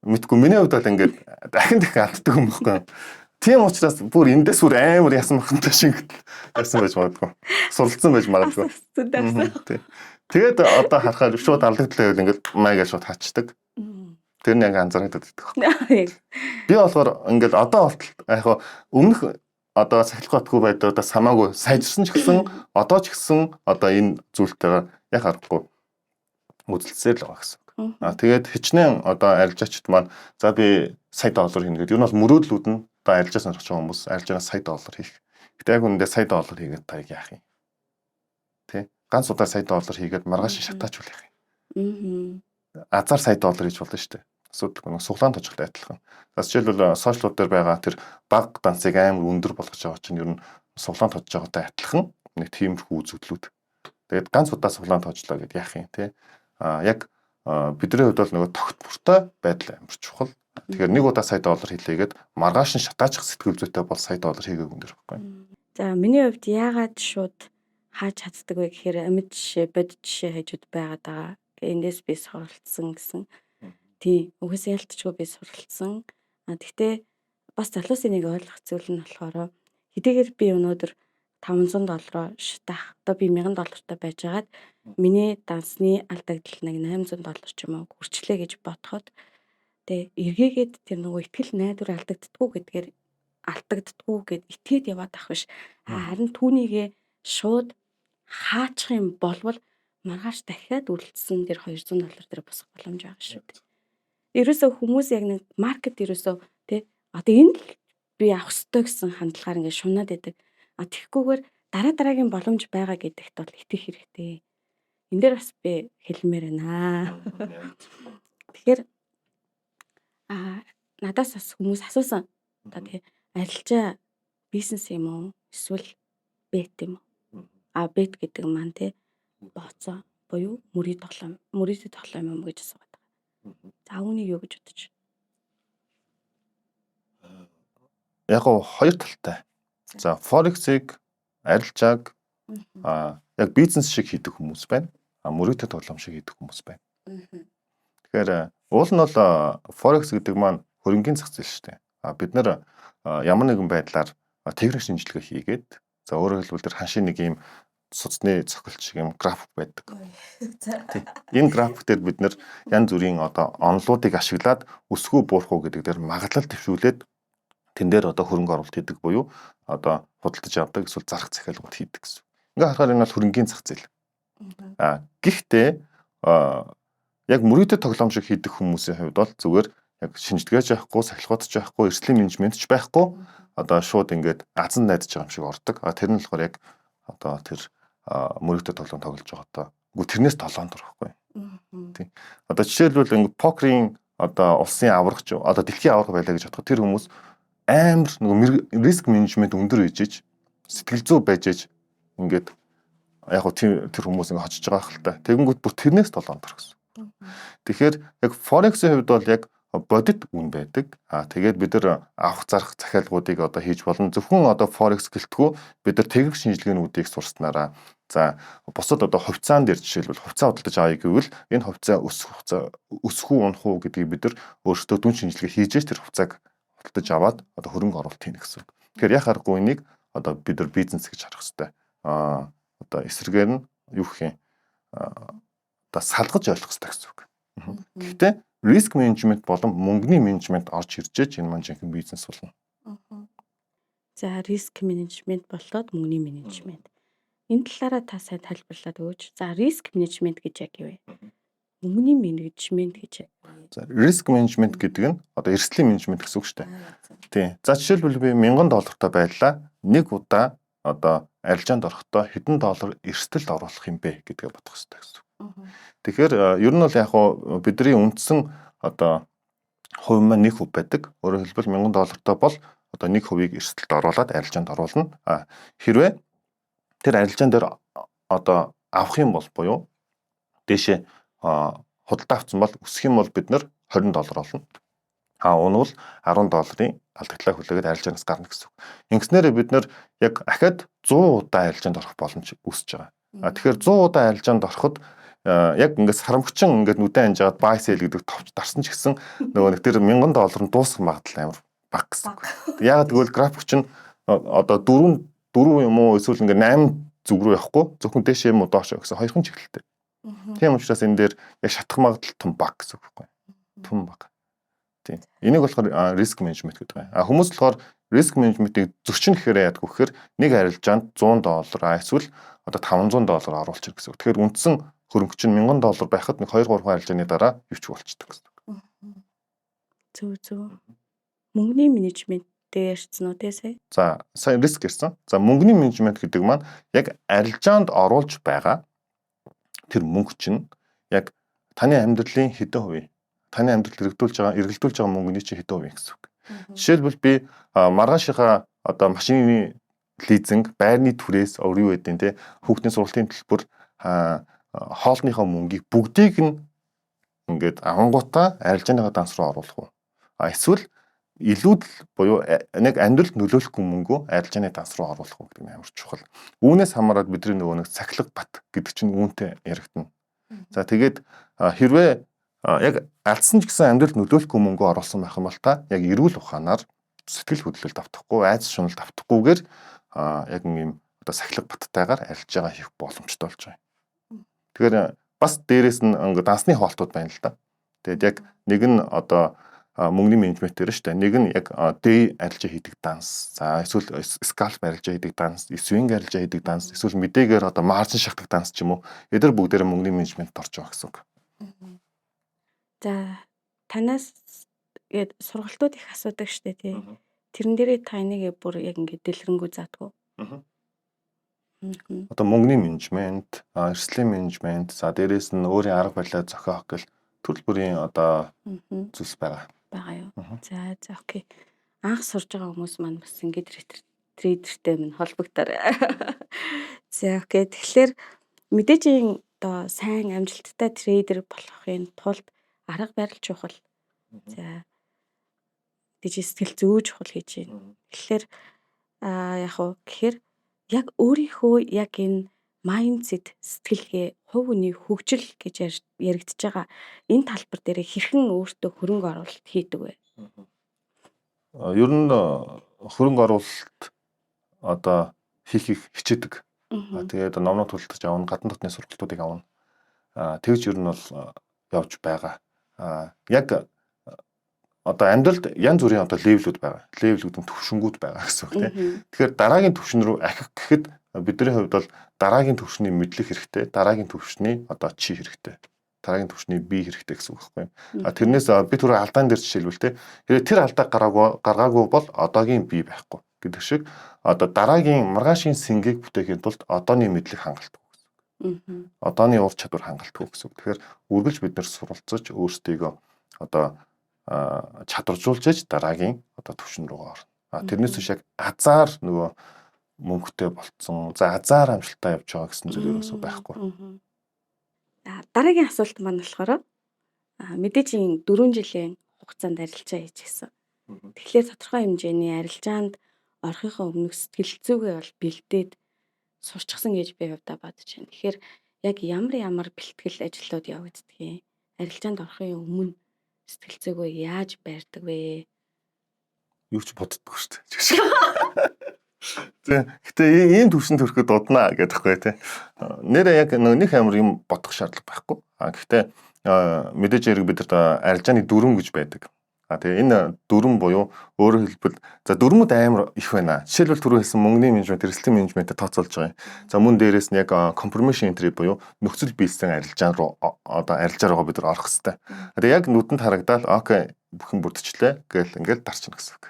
мэдгүй. Миний хувьд бол ингээд дахин дахин алддаг юм байхгүй. Тийм учраас бүр эндээс бүр амар ясан махантай шиг ясан байж магадгүй. Суралцсан байж магадгүй. Тэгээд одоо харахаар шууд алдагдлаа гэвэл ингээд маягаа шууд хачдаг. Тэр нь яг анзаардаг байдаг. Би болохоор ингээд одоо болтол яг өмнөх одоо сахилгаатгүй байдлуудаас хамаагүй сайжирсан ч гэсэн одоо ч гэсэн одоо энэ зүйлтэйгээ яг харахгүй үзэлцээр л байгаа гэсэн. Тэгээд хичнээн одоо арилжаачд маань за би сая доллар хийнэ гэдэг. Юу нь бол мөрөөдлүүд нь одоо арилжаа сонирхож байгаа хүмүүс арилжаанаас сая доллар хийх. Гэтэ яг үүндээ сая доллар хийгээд та яах юм? Тэ? Ганц удаа сая доллар хийгээд маргааш шатаач үл яах юм? Азар сая доллар хийж болно шүү дээ. Асуудалгүй суглаан тожхтой адилхан. За жишээлбэл сошиалууд дээр байгаа тэр баг дансыг амар өндөр болгож байгаа чинь ер нь суглаан тожж байгаатай адилхан нэг тиймэрхүү үзэгдлүүд. Тэгээд ганц удаа суглаан тожлоо гэдээ яах юм те. Яг бидний хувьд бол нөгөө тогтвортой байдал амар чухал. Тэгэхээр нэг удаа сая доллар хийлээгээд маргааш нь шатаачих сэтгэл зүйтэй бол сая доллар хийгээг өндөр байхгүй. За миний хувьд яагаад шууд хааж чаддаг вэ гэхээр амьд жишээ, бодит жишээ хайжууд байгаад байгаа. Эндээс би суралцсан гэсэн. Тийм. Угсаа ялтчгүй би суралцсан. Гэхдээ бас залуусын нэг ойлгох зүйл нь болохоор хэдийгээр би өнөөдөр $500 шатаах. Одоо би $1000 байж байгаад миний дансны алдагдал нэг $800 ч юм уу хүрчлээ гэж бодоход тэгээ эргээгээд тэр нөгөө ихтгэл найдвар алдагддггүй гэд итгээд яваад ах биш. Харин түүнийгээ шууд хаачих юм болвол маргааш дахиад үлдсэн тэр $200 дээр босох боломж байгаа шүү дээ. Ерөөсөө хүмүүс яг нэг маркет ерөөсөө тий одоо энэ л би авах ёстой гэсэн хандлагаар ингээд шунаад байдаг. Тэгэхгүйгээр дараагийн боломж байгаа гэдэгт бол итгэх хэрэгтэй. Энд дээр бас би хэлмээр байна. Тэгэхээр надаас бас хүмүүс асуусан. Одоо тий арилжаа бизнес юм уу? Эсвэл бет юм уу? Бет гэдэг маань тий бооцоо буюу мөрийн тоглоом юм уу гэж асуугаад. За үүнийг юу гэж бодож? Яг хоёр талтай. За форексийг арилжааг яг бизнес шиг хийдэг хүмүүс байна. Мөрөөдө тоглоом шиг хийдэг хүмүүс байна. Тэгэхээр уул нь бол форекс гэдэг маань хөрөнгөний зах зээл шүү дээ. Бид нэр ямар нэгэн байдлаар техник шинжилгээ хийгээд за өөрөөр хэлбэл тэр ханшийн нэг юм судасны цохилт шиг юм график байдаг. Энэ график дээр бид нэр янз бүрийн одоо онолуудыг ашиглаад өсгөө буурах уу гэдэг дээр магадлал төвшүүлээд тэн дээр одоо хөрөнгө оруулалт хийдэг буюу одоо худалдаж авдаг эсвэл зарах захиалгууд хийдэг гэсэн. Ингээ харахаар энэ бол хөрөнгөний зах зээл. Гэхдээ яг мөрөөдө тоглоом шиг хийдэг хүмүүсийн хувьд бол зүгээр яг шинжилгээч байхгүй, сахилгуудч байхгүй, эрсдлийн менежментч байхгүй одоо шууд ингээд азан найдаж байгаа юм шиг ордог. Тэр нь болохоор яг одоо тэр мөрөгтэй тоглоом тоглож байгаа одоо тэрнээс толгоонд орохгүй. Тийм. Одоо жишээлбэл ингээд покерын одоо улсын аврагч одоо дэлхийн авраг байлаа гэж бодоход тэр хүмүүс амар нөгөө риск менежмент өндөр ижиж сэтгэл зүй байж иж ингээд яг тэр хүмүүс ингээд очиж байгаа хэл та. Тэгэнгүүт бүр тэрнээс толгоонд орох гэсэн. Тэгэхээр яг форексийн хувьд бол яг бодит үн байдаг. Тэгээд бид нар авах зарах захиалгуудыг одоо хийж болно. Зөвхөн одоо Forex гэлтгүү бид нар техник шинжилгээнүүдийг сурснараа за бусад одоо хувьцаан дээр жишээлбэл хувьцаа худалдаж авъя гэвэл энэ хувьцаа өсөх үү унах уу гэдгийг бид нар өөрсдөө дүн шинжилгээ хийж тэр хувьцааг худалдаж аваад одоо хөрөнгө оруулалт хийнэ гэсэн үг. Тэгэхээр яг аргагүй энийг одоо бид нар бизнес гэж харах хэрэгтэй. Одоо эсрэгээр нь юу гэх юм одоо салгаж ойлгох хэрэгтэй гэсэн үг. Гэхдээ риск менежмент болон мөнгөний менежмент орж ирж энэ маань жинхэнэ бизнес болно. За риск менежмент болоод мөнгөний менежмент. Энэ талаараа та сайн тайлбарлаад өгөөч. За риск менежмент гэж яг юу вэ? Мөнгөний менежмент гэж. За риск менежмент гэдэг нь одоо эрсдлийн менежмент гэсэн үг шүү дээ. Тийм. За жишээлбэл би $1000 байлаа. Нэг удаа одоо арилжаанд орохдоо хэдэн доллар эрсдэлд оруулах юм бэ гэдгээ бодох хэрэгтэй гэсэн үг. Тэгэхээр ер нь бол яг хуу бидний үндсэн одоо хувь маань 1% байдаг. Өөрөөр хэлбэл $1000 бол одоо 1% эрсдэлд оруулаад арилжаанд оруулна. Хэрвээ тэр арилжаан дээр одоо авах юм бол буюу дээшээ худалдаа авсан бол өсөх юм бол бид нэр $20 олно. Уул $10 алдагдлаа хүлээгээд арилжаанаас гарна гэсэн үг. Ингэснээр бид нэр яг ахад 100 удаа арилжаанд орох боломж үүсэж байгаа. Тэгэхээр 100 удаа арилжаанд ороход яг ингээд сарамгчин ингээд нүдэн анжаад buy sell гэдэг товч дарсан ч гэсэн нөгөө нэг тэр $1000 нь дуусах магадлал амар бага гэсэн үг. Ягаад гэвэл график чинь одоо 4 юм уу эсвэл ингээд 8 зүг рүү явахгүй зөвхөн дээш юм уу доош гэсэн хоёрхан чиглэлтэй. Тийм учраас энэ дээр яг шатах магадлал том бага гэсэн үг байхгүй. Том бага. Тийм. Энийг болохоор риск менежмент гэдэг. Хүмүүс болохоор риск менежментийг зөрчин гэхээр яадаг вэ гэхээр нэг арилжаанд $100 эсвэл одоо $500 оруулчих гэсэн үг. Тэгэхээр үндсэн хөрөнгө чинь $1000 байхад нэг 2-3 арилжааны дараа юуч болчихдог гэсэн үг. Зөв. Мөнгөний менежмент дээр ярьсан уу тий сая? За, сая риск гэсэн. За, мөнгөний менежмент гэдэг маань яг арилжаанд оруулж байгаа тэр мөнгө чинь яг таны амьдралын хэдэн хувийг таны амьдралд эргэлдүүлж байгаа мөнгөний чинь хэдэн хувийг гэсэн үг. Жишээлбэл би маргаашийнхаа одоо машины лизинг, байрны түрээс өөр юу гэдэг те хүүхдийн сургалтын төлбөр хоолныхоо мөнгийг бүгдийг нь ингээд авангуудаа арилжааныхаа данс руу оруулах уу? Эсвэл илүүд буюу нэг амьдралд нөлөөлөхгүй мөнгөө арилжааны данс руу оруулах уу гэдэг нь амар чухал. Үүнээс хамаарат бидний нөгөө нэг цахилгаан бат гэдэг чинь үүнтэй яригдана. За тэгээд хэрвээ яг алдсан ч гэсэн амьдралд нөлөөлөхгүй мөнгөө оруулсан байх юм бол та яг эрүүл ухаанаар сэтгэл хөдлөлд автахгүй, айц шуналд автахгүйгээр яг юм одоо сахилга баттайгаар арилжаагаа хийх боломжтой болж байгаа. Тэгэхээр бас дээрэс нь дансны хоолтууд байна л да. Тэгээд яг нэг нь одоо мөнгөний менежмент дээр шүү дээ. Нэг нь яг day арилжаа хийдэг данс. За эсвэл scalp арилжаа хийдэг данс, swing арилжаа хийдэг данс, эсвэл мэдээгээр одоо маржин шахдаг данс ч юм уу. Эдгээр бүгдээрээ мөнгөний менежмент орж байгаа гэсэн үг. За танаас гээд сургалтууд их асуудаг шүү дээ тий. Тэрэн дээрээ та энийг бүр яг ингэ дэлгэрэнгүй заадгүй. Одоо мөнгөний менежмент, эрсдлийн менежмент, за дээрэс нь өөрийн арга барилаа зохиох гэл төрөл бүрийн одоо зүйлс байгаа. Байгаа юу. За окей. Анх сурж байгаа хүмүүс маань бас ингэ трейдертэй минь холбогдорой. За окей. Тэгэхээр мэдээж одоо сайн амжилттай трейдер болохын тулд арга барил чухал. За тэгж сэтгэл зүй чухал гэж байна. Тэгэхээр яг уу гэхээр яг өөрийнхөө яг энэ майндсет сэтгэлгээ хувь хүний хөгжил гэж яригдж байгаа энэ талбар дээр хэрхэн өөртөө хөрөнгө оруулалт хийдэг вэ? Ер нь хөрөнгө оруулалт одоо хийхийг хичээдэг. Тэгээд номнод худалдаж авна, гадна дотны сургалтуудыг авна. Тэгж ер нь бол явж байгаа. Яг одоо амьдралд янз бүрийн одоо левелүүд байгаа. Левелүүд нь төвшингүүд байгаа гэсэн үг тийм. Тэгэхээр дараагийн төвшин рүү ахих гэхэд бидний хувьд бол дараагийн төвшний мэдлэг хэрэгтэй, дараагийн төвшний одоо чи хэрэгтэй. Дараагийн төвшний бие хэрэгтэй гэсэн үг байхгүй юу? Тэрнээс би түрүү алдаан дээр жишээлбэл тийм. Тэр алдаа гаргаагүй бол одоогийн бие байхгүй гэдэг шиг одоо дараагийн маргаашийн сэнгийг бүтээхийн тулд одооний мэдлэг хангалттай гэсэн үг. Одооний ур чадвар хангалттай гэсэн үг. Тэгэхээр үргэлж бид нэр суралцаж өөрсдийгөө одоо чадваржуулж иж дараагийн одоо төвшин рүү орно. Тэрнээс биш яг азар нөгөө мөнгөтэй болцсон. За азар амжилттай явж байгаа гэсэн зүйл ерөөсөө байхгүй. Дараагийн асуулт маань болохоор мэдээж 4 жилийн хугацаанд арилжаа хийж гисэн. Тэгэхээр тодорхой хэмжээний арилжаанд орохынхоо өмнөх сэтгэл зүйгээ бол бэлдээд сурчсан гэж би хувьдаа бодож байна. Тэгэхээр яг ямар бэлтгэл ажлууд явагддгийг арилжаанд орохын өмнө сэтгэл зүйгөө яаж барьдаг вэ? Юу ч боддоггүй шүү дээ. Гэтэ ийм төвшөнд хүрэхэд дуднаа гэдэг байхгүй тий. Нэрээ яг нэг амар юм бодох шаардлага байхгүй. Гэхдээ мэдээж хэрэг бид нар арилжааны дүрм гэж байдаг. Тэгээ энэ дүрм буюу өөрөөр хэлбэл за дүрмүүд амар их байна. Жишээлбэл түрүү хэлсэн мөнгөний менежмент, эрсдлийн менежментэд тооцоолж байгаа юм. За мөн дээрээс нь яг confirmation entry буюу нөхцөл биелсэн арилжаа руу одоо арилжаа руугаа бид нар орох хэрэгтэй. Тэгээ яг нүдэнд харагдаад окей бүхэн бүрдчихлээ гэл ингээл дарчихна гэсэн үг.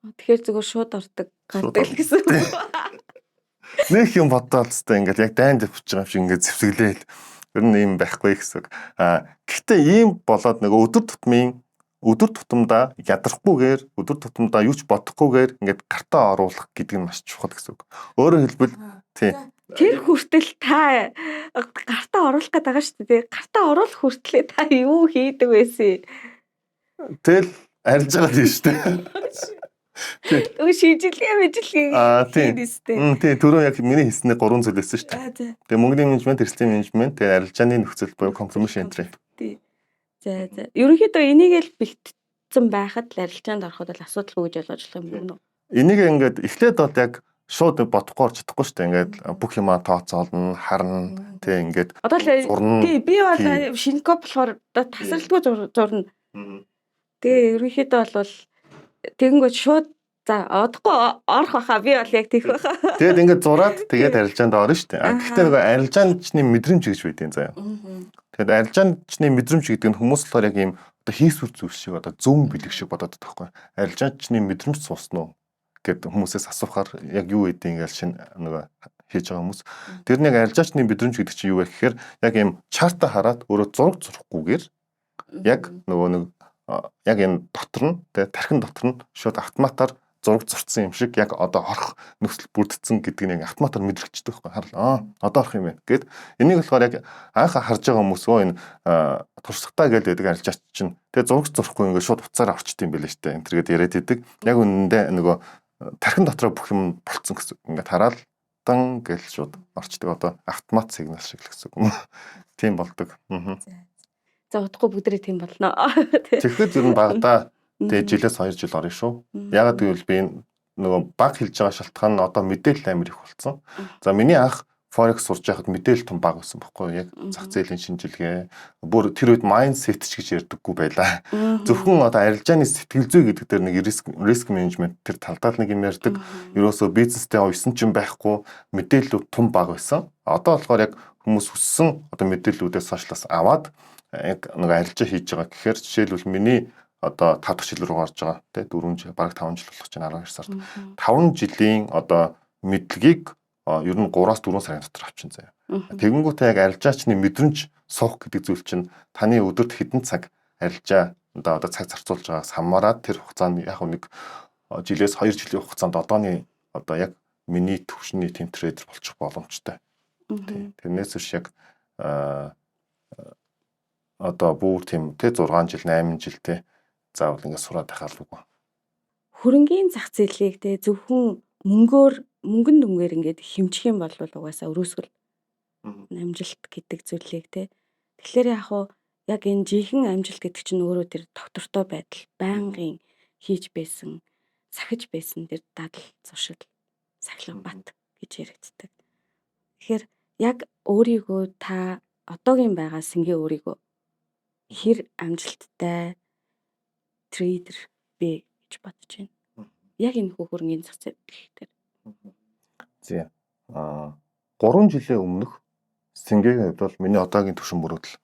Тэгэхээр зүгээр шууд ордог гардаг л гэсэн үг. Нэг юм бодоод л ингээл яг дайнд явж байгаа юм шиг ингээд зэвсэглээл. Ер нь ийм байхгүй гэсэн үг. Гэхдээ ийм болоод нэг өдөр тутамдаа ядрахгүйгээр өдөр тутамдаа юу ч бодохгүйгээр ингээд гартаа оруулах гэдэг нь маш чухал гэсэн үг. Өөрөөр хэлбэл тий. Тэр хүртэл та гартаа оруулах гэдэг байгаа шүү дээ. Гартаа оруулах хүртлээр та юу хийдэг байсан? Тэгэл арилж байгаа тийм шүү дээ. Өө шийдэлгээ мэдлэгийг хийдээстэй. Тий, түрүү яг миний хэлснээр 3 зүйлээсэн шүү дээ. Тэгээ мөнгөний менежмент, эрсдлийн менежмент, тэгээ арилжааны нөхцөл буюу confirmation entry. Тий. За. Ерөнхийдөө энийг л бэлтгэсэн байхад л арилжаанд ороход бол асуудалгүй гэж ойлгож болох юм уу? Энийг ингээд эхлээд бол яг шууд бодохгүй орж чадахгүй шүү дээ. Ингээд бүх юмаа тооцоолно, харна, тий ингээд. Одоо л тий би бол шинэко болохоор тасралтгүй зурна. Тэгээ ерөнхийдөө бол тэгэнгүүт шууд за одохгүй орох баха би бол яг тийх баха. Тэгээд ингээд зураад тэгээд арилжаанд орно шүү дээ. Гэхдээ нөгөө арилжаачны мэдрэмж гэж байдیں۔ Заяа. Тэгээд арилжаачны мэдрэмж гэдэг нь хүмүүс болохоор яг ийм одоо хийсвэр зүйл шиг одоо зөв бэлэг шиг бодоод байгаа байхгүй. Арилжаачны мэдрэмж суусна уу гэд хүмүүсээс асуухаар яг юу гэдэг ингээд шинэ нөгөө хийж байгаа хүмүүс. Тэр нэг арилжаачны мэдрэмж гэдэг чинь юу вэ гэхээр яг ийм чарта хараад өөрөө зураг зурхгүйгээр яг нөгөө нэг яг энэ дотор нь тэгээ тархин дотор нь шууд автоматар зураг зурцсан юм шиг яг одоо орох нөхцөл бүрдсэн гэдэг нь автоматар мэдрэгчдэг байхгүй хараа одоо орох юм байна гэд энийг болохоор яг анх харж байгаа хүмүүс энэ туршлагатай гэж байдаг арилжаач чинь тэгээ зураг зурхгүй ингээд шууд уцаараа орчт юм байлээ штэ энэ төргээд яриад идэг яг үнэндээ нөгөө тархин дотроо бүх юм болцсон гэсэн ингээд хараад дан гэл шууд орчдөг одоо автомат сигнал шиг л гэсэн юм тийм болдог. За удахгүй бүгдээ тийм болно. Тэгэхэд ер нь багада тэгээ жилээс 2 жил орно шүү. Ягаад гэвэл би нөгөө баг хэлж байгаа шалтгаан нь одоо мэдээлэл амар их болсон. За миний анх Forex сурж байхад мэдээлэл том баг байсан байхгүй яг зах зээлийн шинжилгээ. Бүр тэр үед mindset ч гэж ярьдаггүй байлаа. Зөвхөн одоо арилжааны сэтгэл зүй гэдэг дээр нэг risk management тэр талдаа нэг юм ярьдаг. Ерөөсөө бизнестэй ойсон ч юм байхгүй мэдээлэл том баг байсан. Одоо болохоор яг хүмүүс хүссэн одоо мэдээллүүдээс сошиалаас аваад яг нэг арилжаа хийж байгаа гэхээр жишээлбэл миний одоо 5 дахь жил рүү гарч байгаа тий 4 жил бараг 5 жил болох чинь 12 сард 5 жилийн одоо мэдлэгийг ер нь 3-4 сарын дотор авчин заяа. Тэгэнгүүтээ яг арилжаачны мэдрэмж суух гэдэг зүйл чинь таны өдөрт хэдэн цаг арилжаа одоо цаг зарцуулж байгаагаас хамаарат тэр хугацаанд яг нэг жилээс 2 жилийн хугацаанд одооний одоо яг миний төвшний тэм трейдер болчих боломжтой. Тэрнээс биш яг одоо бүр тийм тэ 6 жил 8 жилтэй заавал ингэ сураад байхаалгүй. Хөрөнгийн зах зээлийг тэ зөвхөн мөнгөн дүнгээр ингээд хэмжих юм бол угаасаа өрөөсгөл амжилт гэдэг зүйлийг тэ. Тэгэхээр яг энэ жинхэнэ амжилт гэдэг чинь өөрөө тэр доктортой байдал байнгын хийж байсан, сахиж байсан тэр дадал зуршил сахилга бат гэж яригддаг. Тэгэхээр яг өөрийгөө та одоогийн байгаа сэнгээ өөрийгөө хэр амжилттай трейдер бэ гэж бодож байна. Яг энэ хөрөнгийн зах зээл дээр. Зэ 3 жилийн өмнөх сэнгээгийн хувьд бол миний одоогийн түвшин мөрөөдөл.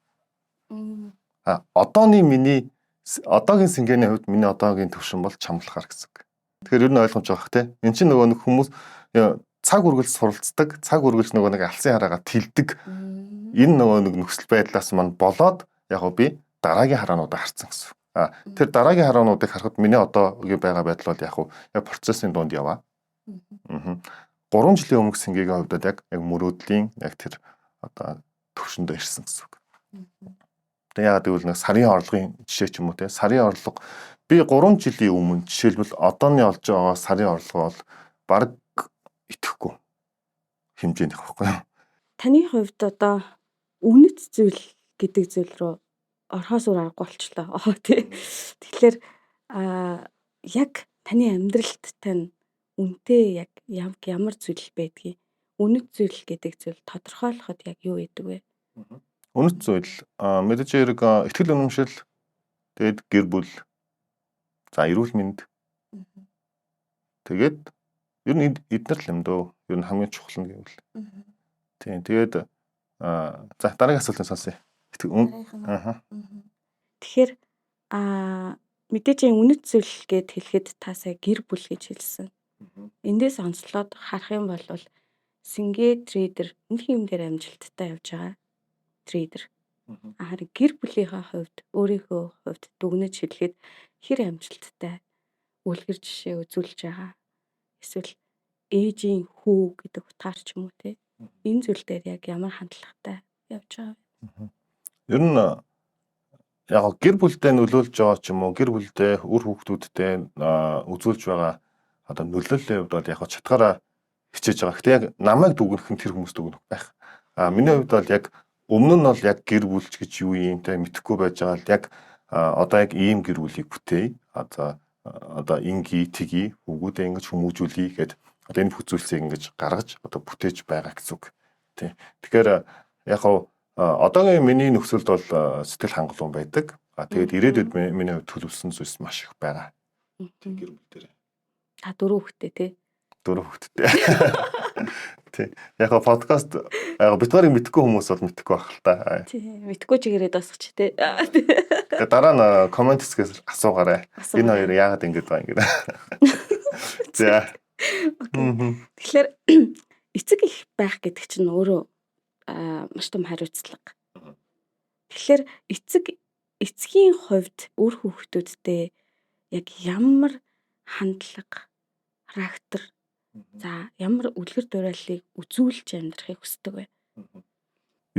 Одоогийн сэнгээний хувьд миний одоогийн түвшин бол чамлахаар гэсэн. Тэгэхээр ер нь ойлгомж байгаа хэ. Энд чинь нөгөө нэг хүмүүс цаг үргэлж суралцдаг, цаг үргэлж нөгөө нэг алсын хараагаа тэлдэг. Энэ нөгөө нэг нөхцөл байдлаас маань болоод яг би дараагийн хараануудаа харсан гэсэн. Тэр дараагийн хараануудыг харахад миний одоогийн байгаа байдал бол яг процессын дунд яваа. 3 жилийн өмнөх сэнгээгийн хувьд яг мөрөөдлийн яг тэр одоо төвшөндөө ирсэн гэсэн үг. Тэгээ ягаад гэвэл нэг сарын орлогын жишээ ч юм уу те. Сарын орлого би 3 жилийн өмнө жишээлбэл одооны олж байгаа сарын орлого бол бараг итгэхгүй хэмжээнд байхгүй юу? Таны хувьд одоо үнэт зүйл гэдэг зүйл рүү орхоос өөр аргагүй болчлоо. Тий. Тэгэхээр яг таны амьдралд тань үнэтэй яг ямар зүйл байдгийг үнэт зүйл гэдэг зүйл тодорхойлоход яг юу гэдэг вэ? Үнэт зүйл мэдээж хэрэг ихтгэл үнэмшил тэгээд гэр бүл за эрүүл мэнд тэгээд ер нь эднэр л юм дөө. Ер нь хамгийн чухал нь гэвэл. Тийм. Тэгээд за дараагийн асуултыг сонсъё. Тэгэхээр мэдээж үнэт зүйл гэд хэлэхэд та сая гэр бүл гэж хэлсэн. Эндээс онцлоод харах юм бол сингээ трейдер нэг юм дээр амжилттай явж байгаа трейдер. Харин гэр бүлийнхаа хувьд өөрийнхөө хувьд дүгнэж хэлэхэд хэр амжилттай үлгэр жишээ үзүүлж байгаа. Эсвэл ээжийн хүү гэдэг утгаар ч юм уу те. Энэ зүйл дээр яг ямар хандлагатай явж байгаа вэ? Ер нь яг гэр бүлдээ нөлөөлж байгаа ч юм уу, гэр бүлдээ үр хүүхдүүдтэй үзүүлж байгаа одоо нөлөөллийн хувьд бол яг чатгаараа хичээж байгаа. Гэхдээ яг намайг дүгнэх нь тэр хүмүүс дүгнэх байх. Миний хувьд бол яг өмнө нь бол яг гэр бүлч гэж юу юм те мэдэхгүй байж байгаа л яг одоо яг ийм гэр бүлийг бүтээе. Одоо инги тгий хүүгүүдээ ингэж хүмүүжүүлье гэд одоо энэ бүцүүлсийг ингэж гаргаж одоо бүтээж байгаа гэсэн үг. Тий. Тэгэхээр яг одоогийн миний нөхцөлд бол сэтгэл хангалуун байдаг. Тэгээд ирээдүйд миний хувьд төлөвлөсөн зүйлс маш их байгаа. Гэр бүл дээр. Та 4 хүүхэдтэй тий. 4 хүүхэдтэй. Тий. Яг подкаст битгарыг мэдхгүй хүмүүс бол мэдхгүй байх л та. Тий. Мэдхгүй чигээрээ дасгач тий. Тэгээд дараа нь комент хэсгээс асуугаарай. Энэ хоёр яагаад ингэж байгаа юм гэдэг. За. Тэгэхээр эцэг их байх гэдэг чинь өөрөө маш том хариуцлага. Тэгэхээр эцгийн хувьд үр хүүхдүүдтэй яг ямар хандлага, характер, за ямар үлгэр дуурайлыг үзүүлж амьдрахыг хүсдэг вэ?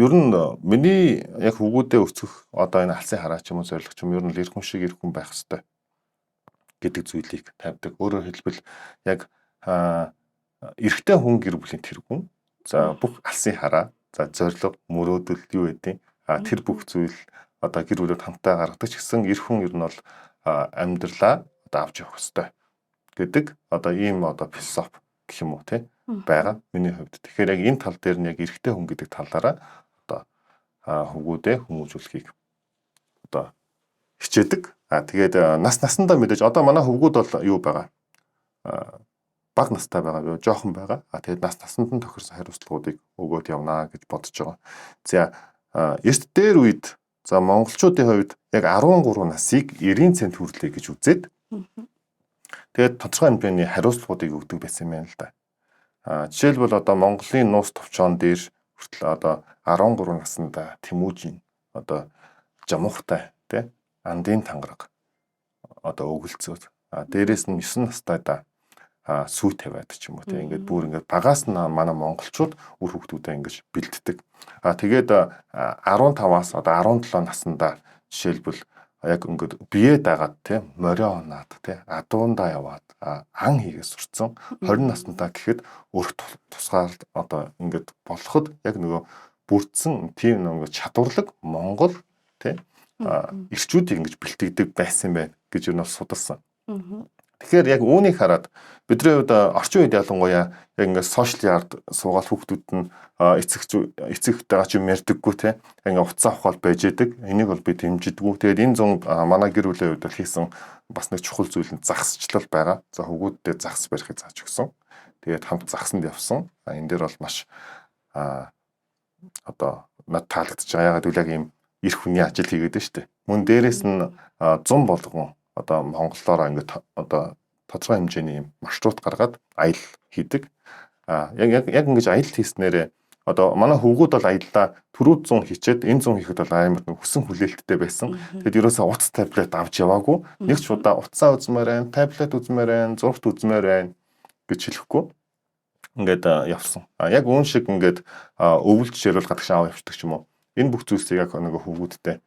Ер нь миний яг хүүгүүдээ өсгөх одоо энэ алсын хараа ч юм уу зорилго ч юм ер нь л эрх хүн шиг эрх хүн байх хэрэгтэй гэдэг зүйлийг тавьдаг. Өөрөөр хэлбэл яг эрэгтэй хүн гэр бүлийн тэргүүн. За бүх алсын хараа, за зорилго, мөрөөдөл юу гэдэг тэр бүх зүйл одоо гэр бүлүүд хамтаа гаргадаг ч гэсэн эрх хүн ер нь бол амьдралаа одоо авч явах хэрэгтэй гэдэг одоо ийм одоо философи гэх юм уу те байгаа миний хувьд. Тэгэхээр яг энэ тал дээр нь яг эрэгтэй хүн гэдэг талаараа одоо хүүгүүдээ хүмүүжүүлэхийг одоо хичээдэг. Тэгээд насандаа мэдээж одоо манай хүүгүүд бол юу байгаа? Бага настай байгаа, жоохон байгаа. Тэгээд насанд нь тохирсон хариуцлагуудыг өгөөд явнаа гэж бодож байгаа. За эрт дээр үед за монголчуудын хувьд яг 13 насыг 90 цент хүрлэе гэж үзээд тэгээд тодорхой хэмжээний хариуцлагуудыг өгдөг байсан юм байна л да. Жишээлбэл одоо Монголын нуус товчоон дээр хүртэл одоо 13 наснда Тэмүүжийн одоо жамуухтай тий андын тангараг одоо өгөлцөөд дээрээс нь 9 настайдаа сүү тавиад ч юм уу тий ингээд бүр ингээд багаас нь манай монголчууд үр хүүхдүүдээ ингэж бэлддэг. Тэгээд 15-аас одоо 17 наснда жишээлбэл яг ингээд бие дагаад тий морио онаад тий адуундаа яваад ан хийгээ сурцсан 20 наснда гэхэд өөрт тусгаар одоо ингээд болоход яг нөгөө бүрдсэн тийм нэг чадварлаг монгол тий ирчүүдийг ингэж бэлтгэдэг байсан байх гэж юу нь судалсан. Тэгэхээр яг үүнийг хараад бидний хувьд орчин үед ялангуяа яг ингээд сошиал ярд суугаад хүүхдүүд нь эцэгтэйгээ ч юм ярьдаггүй те ингээд уцаа авах байж идэг. Энийг бол би дэмжидэггүй. Тэгээд энэ зун манай гэр бүлийн хувьд хийсэн бас нэг чухал зүйл нь загсчлал байгаа. За хүүгүүдтэй загс барихыг зааж өгсөн. Тэгээд хамт загсанд явсан. Энэ дээр бол маш одоо над таалагдж байгаа. Ягаад гэвэл яг ийм эрх хүний ажил хийгээд байна шүү дээ. Мөн дээрэс нь 100 болгон одоо монголоор ингээд одоо тодорхой хэмжээний маршрут гаргаад аялал хийдэг. Яг ингэж аялал хийснээрээ одоо манай хүүгүүд бол аяллаа түрүүд 100 хийчээд энэ 100 хийхэд бол амар хүсэн хүлээлттэй байсан. Тэгэд ерөөсөө утас таблет авч яваагүй. Нэг ч удаа утсаа үзмээр байна, таблет үзмээр байна, зургт үзмээр байна гэж хэлэхгүй. Ингээд явсан. Яг үүн шиг ингээд өвөл жишээлбэл гадагш аав явчихдаг ч юм уу. Энэ бүх зүйлсийг яг нэг хүүгүүдтэй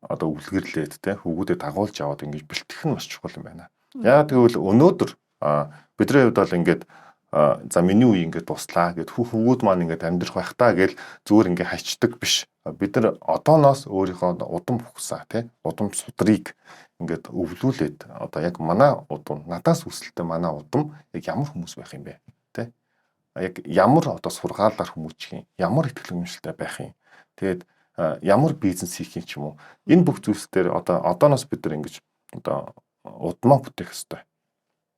одоо үлгэрлээд те хөвгүүдэд дагуулж аваад ингэж бэлтгэх нь маш чухал юм байна. Яагаад гэвэл өнөөдөр бидний хувьд бол ингээд за миний үе ингээд дуслаа гэд хөвгүүд маань ингээд амьдрах байх таа гэж зүгээр ингээд хайчдаг биш. Бид нар одооноос өөрийнхөө удам хөхсаа те удам судрыг ингээд өвлүүлээд одоо яг манай удам надаас үсэлтэй манай удам яг ямар хүмүүс байх юм бэ те яг ямар одоо сургаалаар хүмүүжих юм ямар ихтгэл үнэмшилтэй байх юм тэгээд ямар бизнес хийх юм ч юм уу энэ бүх зүйлс дээр одоо одооноос бид нар ингэж одоо удмаа бүтээх хэрэгтэй.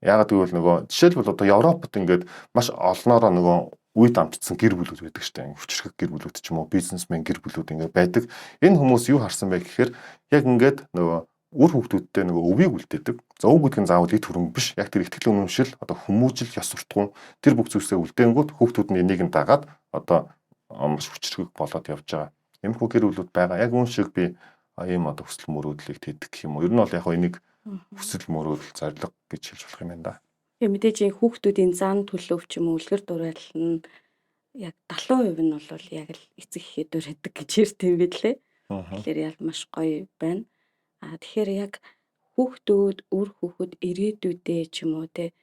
Яагаад гэвэл нөгөө жишээлбэл одоо Европод ингээд маш олноороо нөгөө үе дамжсан гэр бүлүүд байдаг штэ. Хүчрхэг гэр бүлүүд ч юм уу, бизнесмен гэр бүлүүд ингээд байдаг. Энэ хүмүүс юу харсан бэ гэхээр яг ингээд нөгөө үр хүүхдүүдтэй нөгөө өвийг үлдээдэг. За өв гэдэг нь заавал ид хөрөнгө биш. Яг тэр ихтгэл үнэмшил одоо хүмүүжил ёс суртахуун тэр бүх зүйлсээ үлдээнгүүт хүүхдүүд нь энийг нь дагаад одоо маш хүчрхэг болоод явж байгаа. Эмхүү гэр бүлүүд байгаа. Яг үүн шиг би ийм одоо хүсэл мөрөөдлийг тэгдэг гэх юм уу. Ер нь бол яг энийг хүсэл мөрөөдөл зарлага гэж хэлж болох юм байна да. Тэгээ мэдээж хүүхдүүдийн зан төлөв ч юм уу үлгэр дуурал нь яг 70% нь бол яг л эцэг ихэд байдаг гэж ярьт юм билээ. Тэгэхээр ял маш гоё байна. Тэгэхээр яг хүүхдүүд үр хүүхэд ирээдүйдээ ч юм уу те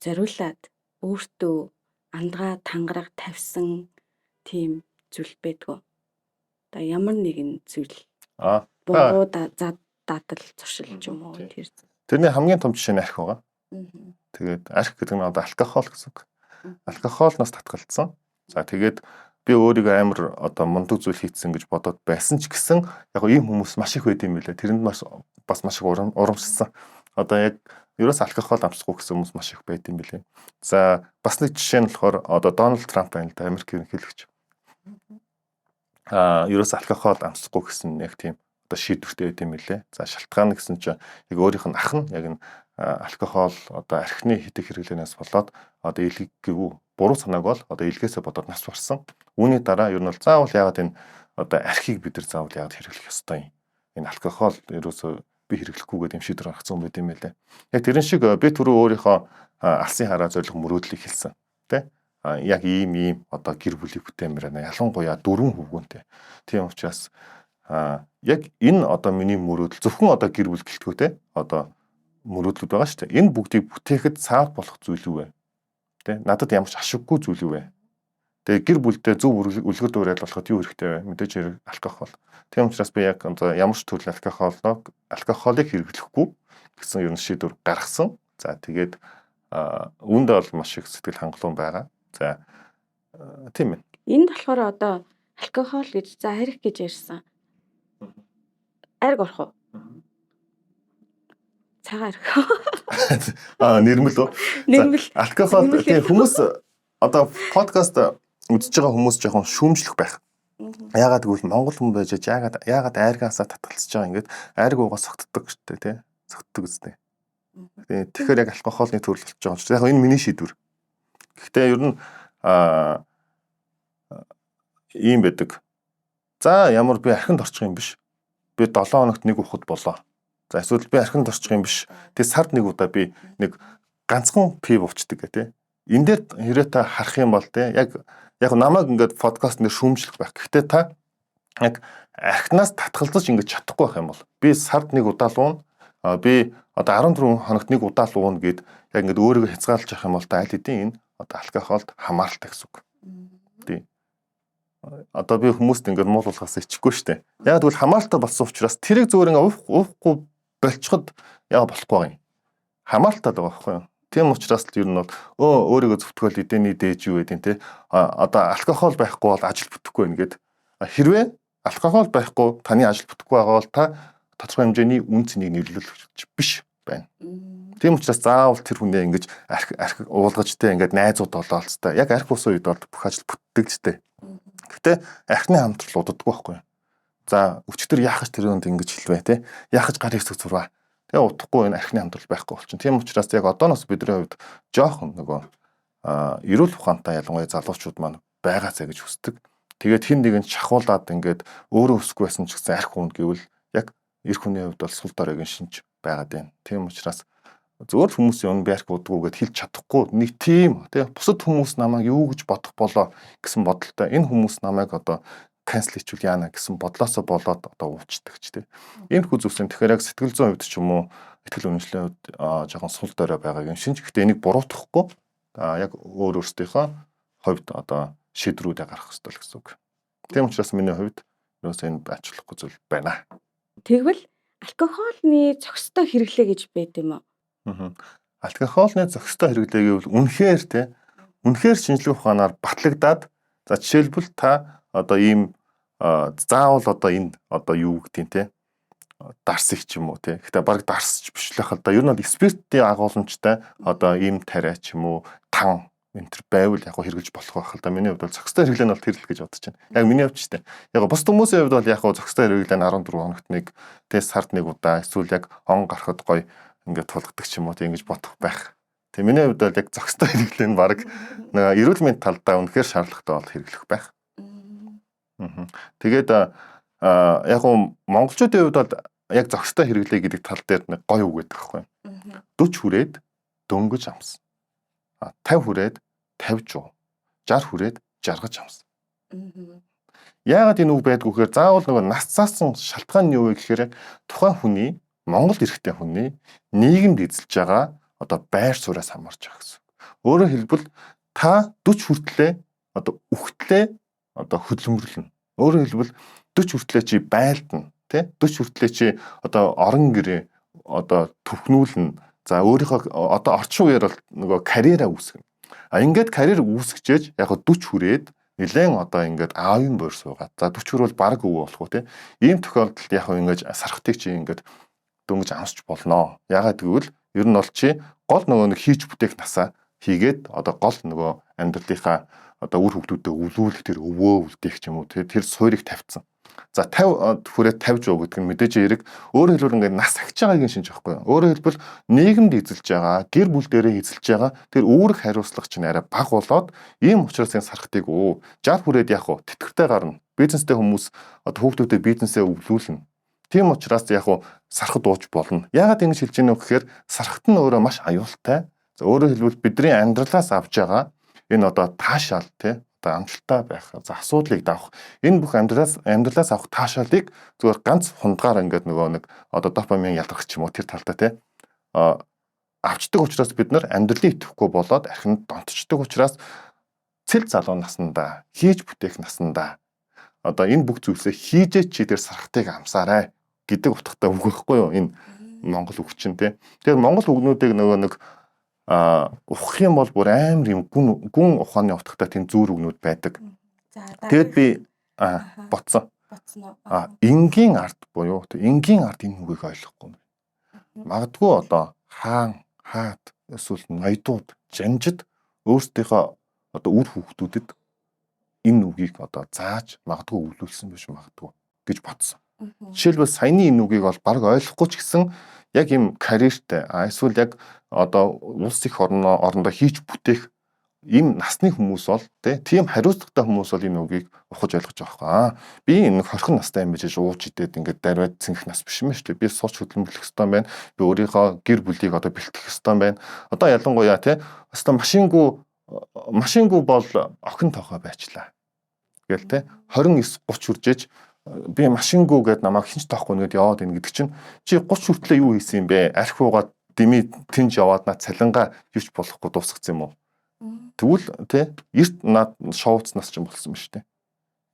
зориулаад өөртөө андгаа тангараг тавьсан тийм зүйл байдгүй. Одоо ямар нэгэн зүйл буруу дадал зуршил ч юм уу тэр. Тэрний хамгийн том жишээ нь арх байгаа. Тэгээд арх гэдэг нь одоо алкогол гэсэн үг. Алкоголноос татгалцсан. За тэгээд би өөрийгөө амар одоо мундаг зүйл хийцэн гэж бодоод байсан ч гэсэн яг ийм хүмүүс маш их байд юм билээ. Тэрэнд бас маш их урамшсан. Одоо яг ерөөс алкогол амсахгүй гэсэн хүмүүс маш их байд юм билээ. За бас нэг жишээ нь болохоор одоо Дональд Трамп байна л да Америк ерөнхийлөгч. Ерөөс алкогол амсахгүй гэсэн яг тийм одоо шийдвэртэй байд юм билээ. За шалтгаан гэсэн чинь яг өөрийнх нь ах нь яг нь алкогол одоо архины хитэг хэрэглэнээс болоод одоо илгээгүй буруу санааг бол одоо илгээсээ бодоод нас барсан. Үүний дараа ер нь бол заавал яагаад энэ одоо архийг бид нар заавал яагаад хэрэглэх ёстой юм. Энэ алкогол ерөөсөө би хэрэглэхгүйгээд юм шийдвэр гаргасан байт юм байлээ. Яг тэрэн шиг би түрүү өөрийнхөө алсын хараа зориг мөрөөдлийг хэлсэн. Тэ? Яг ийм одоо гэр бүлийг бүтээмээр байна. Ялангуяа 4 хүүгүнтэй. Тийм учраас яг энэ одоо миний мөрөөдөл зөвхөн одоо гэр бүл гэлтгүү те одоо мөрөөдлүүд байгаа шүү дээ. Энэ бүгдийг бүтээхэд цаав болох зүйл юу вэ? Тэ? Надад ямар ч ашиггүй зүйл юу вэ? Тэгээ гэр бүлдээ зөв үлгэр дуурайл болоход юу хэрэгтэй вэ? Мэдээж алкогол. Тийм учраас би яг ямар ч төрлийн алкоголыг хэрэглэхгүй гэсэн ер нь шийдвэр гаргасан. За тэгээд үүндээ бол маш их сэтгэл хангалуун байгаа. За тийм ээ. Энд болохоор одоо алкогол гэж за арх гэж ярьсан. Арг орох уу? Цагаан арх. Нэрмэл үү? Нэрмэл. Алкогол тийм хүмүүс одоо подкаст үзэж байгаа хүмүүс жоохон шүүмжлэх байх. Яагаад гэвэл Монгол хүн байж яагаад айргаасаа татгалзаж байгаа ингээд айрг уугаа согтдог шүү дээ тий. Согтдог үстэй. Тэгэхээр яг алкоголны төрөл болж байгаа юм шиг. Яг энэ миний шийдвэр. Гэхдээ ер нь ийм байдаг. За ямар би архинд орчих юм биш. Би 7 хоногт нэг ухад болоо. За эсвэл би архинд орчих юм биш. Тэгээ сард нэг удаа би нэг ганцхан пив уучдаг гэх тий. Энд дээр хэрэг та харах юм бол тий яг намайг ингээд подкаст нэр шүүмжлэх байх. Гэхдээ та яг архинаас татгалзаж ингэж чадахгүй байх юм бол би сард нэг удаа луун би одоо 14 хоногт нэг удаа луун гэд яг ингээд өөрийгөө хязгаарлаж явах юм бол та аль хэдийн энэ одоо алкоголд хамааралтай гэсэн үг. Тий. Одоо би хүмүүст ингээд муулуулахаас ичихгүй штэ. Яг тэгвэл хамааралтай болсон учраас тэрийг зөвөр ингээд уухгүй болчиход яа болохгүй юм. Хамааралтай байгаа байхгүй юу? Тийм учраас л ер нь бол өөрийгөө зөвтгөл эдэний дээж юу гэдэг те одоо алкогол байхгүй бол ажил бүтэхгүй байна гэд хэрвээ алкогол байхгүй таны ажил бүтэхгүй байгаа бол та тодорхой хэмжээний үн цэнийг нэрлүүлж биш байна. Тийм учраас заавал тэр хүнээ ингэж арх уулгаж те ингээд найзууд болоолцтой. Яг арх ус үед бол бүх ажил бүтдэг ч те. Гэхдээ архины хамтрал удадгүй байхгүй. За өчтөр яахаж тэр өнд ингэж хэлвэ те. Яахаж гар хэсэг зурваа. Тэгээ утахгүй энэ архины хамтрал байхгүй болчихно. Тийм учраас яг одооноос бидний хувьд жоохон нөгөө эрүүл ухаантай ялангуяа залуучууд маань байгаасаа гэж хүсдэг. Тэгээд хин нэгэн шахуулаад ингээд өөрөө өсөхгүй байсан ч гэсэн арх хүн гэвэл яг эр хүний хувьд бол сул доройгийн шинж байгаад байна. Тийм учраас зөвөр хүмүүсийн өн би арх удаггүй гэд хэлж чадахгүй нэг тийм тий бусад хүмүүс намайг юу гэж бодох болоо гэсэн бодолтой энэ хүмүүс намайг одоо cancel хийчихвэл яана гэсэн бодлоосоо болоод одоо уучдаг ч тийм. Иймэрхүү зүйлс. Тэгэхээр яг сэтгэл зүйн хувьд ч юм уу, итгэл үнэмшлийн хувьд жоохон сул дорой байгаа юм шинж. Гэхдээ энийг буруутгахгүй яг өөр өөрсдийнхөө хувьд одоо шийдвэрүүдээ гаргах хэрэгтэй л гэсэн үг. Тийм учраас миний хувьд ерөөсөө энэ ач холбогдол зүйл байна. Тэгвэл алкогольны зохистой хэрэглээ гэж байд юм уу? Алкогольны зохистой хэрэглээ гэвэл үнэхээр шинжлэх ухаанаар батлагдаад за жишээлбэл та одоо ийм заавал одоо энэ одоо юу гэдгийг те дарс их ч юм уу те. Гэтэ баг дарсч биш л хаа. Ер нь спиртийн агуулмжтай одоо ийм тариа ч юм уу тан энэ төр байвал яг хэрэглэж болох байх л да. Миний хувьд бол зохистой хэрэглээ нь бол тэр л гэж бодож байна. Яг миний хувьд ч тийм. Яг бус хүмүүсийн хувьд бол яг зохистой хэрэглээ нь 14 хоногт нэг тест сард нэг удаа эсвэл яг он гарахад гоё ингээд тулгадаг ч юм уу тийм ингэж бодох байх. Тэгээ миний хувьд бол яг зохистой хэрэглээ нь баг эрүүл мэндийн талдаа үнэхээр шаардлагатай бол хэрэглэх байх. Тэгээд яг монголчуудын хувьд бол яг зохистой хэрэглээ гэдэг тал дээр нэг гоё үг гэдэг байхгүй. 40 хүрээд дөнгөж амс. 50 хүрээд 50 жуу. 60 хүрээд жаргаж амс. Яагаад энэ үг байдгүй гэхээр заавал нөгөө нас цаасан шалтгаан нь юу вэ гэхээр тухайн хүний Монгол эрхтэй хүний нийгэмд эзэлж байгаа одоо байр сууриас хамаарч байгаа гэсэн. Өөрөөр хэлбэл та 40 хүртлээ одоо үхтлээ одоо хөдөлмөрлөнө. Өөрөөр хэлбэл 40 хүртлээ чи байлдана, тий? 40 хүртлээ чи одоо орон гэрээ одоо төвхнүүлнэ. За өөрийнхөө одоо орчин үеэр бол нөгөө карьераа үүсгэнэ. Ингээд карьер үүсгэж яг 40 хүрээд нэлээд одоо ингээд аавын бор суугаад. За 40 хүрвэл баг өвөө болох уу тий? Ийм тохиолдолд яг ингээд сархтыг чи ингээд дөнгөж амсч болно. Ягаад гэвэл ер нь бол чи гол нөгөө нэг хийж бүтээх насаа хийгээд одоо гол нөгөө амьдралынхаа одоо үр хөвгүүдээ өвлүүлэх тэр өвөө үлдээх ч юм уу тэр суурийг тавьсан. За 50 хүрээд 50 жуу гэдэг нь мэдээж хэрэг өөрөөр хэлбэл ингээд нас ахиж байгаагийн шинж байхгүй юу? Өөрөөр хэлбэл нийгэмд эзэлж байгаа, гэр бүл дээрээ эзэлж байгаа тэр үүрэг хариуцлага чинь арай бага болоод ийм учраас энэ сархтыг 60 хүрээд яг уу тэтгэвртэй гарна. Бизнестэй хүмүүс одоо хүүхдүүдэд бизнесээ өвлүүлнэ. Тийм учраас яг уу сархад ууж болно. Яагаад ингэж хэлж ийм вэ гэхээр сархат нь өөрөө маш аюултай. За өөрөөр хэлбэл бидний амьдралаас авж байгаа энэ одоо таашаал тий одоо амжилттай байх за асуудлыг давах энэ бүх амьдралаас авах таашаалыг зүгээр ганц хундгаар ингээд нөгөө нэг одоо допамин ялгарх ч юм уу тэр талдаа тий авчдаг учраас бид нар амьдралыг идэвхгүй болоод архинд донтчдаг учраас цэл залуу наснда хийж бүтээх наснда одоо энэ бүх зүйлсээ хийжээ чи тэр сархтыг амсаарай гэдэг утгатай үг байхгүй юу энэ монгол үг чинь тий. Тэгэхээр монгол үгнүүдийг нөгөө нэг ухах юм бол бүр амар юм гүн ухааны утгатай тийм зүүр үгнүүд байдаг. Тэгэд би ботсон. Энгийн ард буюу энгийн ард энэ үгийг ойлгохгүй. Магадгүй одоо хаан, хаад эсвэл ноёдууд, жанжид өөрсдийнхөө одоо үр хүүхдүүдэд энэ үгийг одоо зааж магадгүй өвлүүлсэн биш магадгүй гэж бодсон. Жишээлбэл саяны энэ үгийг бол баг ойлгохгүй ч гэсэн яг юм карьертэй эсвэл яг одоо улс их орондоо хийж бүтээх ийм насны хүмүүс бол тийм хариуцлагатай хүмүүс бол энэ үгийг ухаж ойлгож байгаа. Би энэ 20 настай юм биш ууж идээд ингээд дарваад цэнгэх нас биш юм шүү дээ. Би сурч хөдөлмөрлөх ёстой байна. Би өөрийнхөө гэр бүлийг одоо бэлтгэх ёстой байна. Одоо ялангуяа одоо машингүй бол охин тоохоо байчлаа. Тэгэл 29 30 хүрчээж би машингүй гээд намайг хинч тоохгүй нэгэд яваад ийн гэдэг чинь чи 30 хүртлээ юу хийсэн юм бэ? Арх уугаад дими тэнж яваад над цалингаа юуч болохгүй дуусгацсан юм уу? Тэгвэл эрт над шоуцнаас ч юм болсон ба штэ.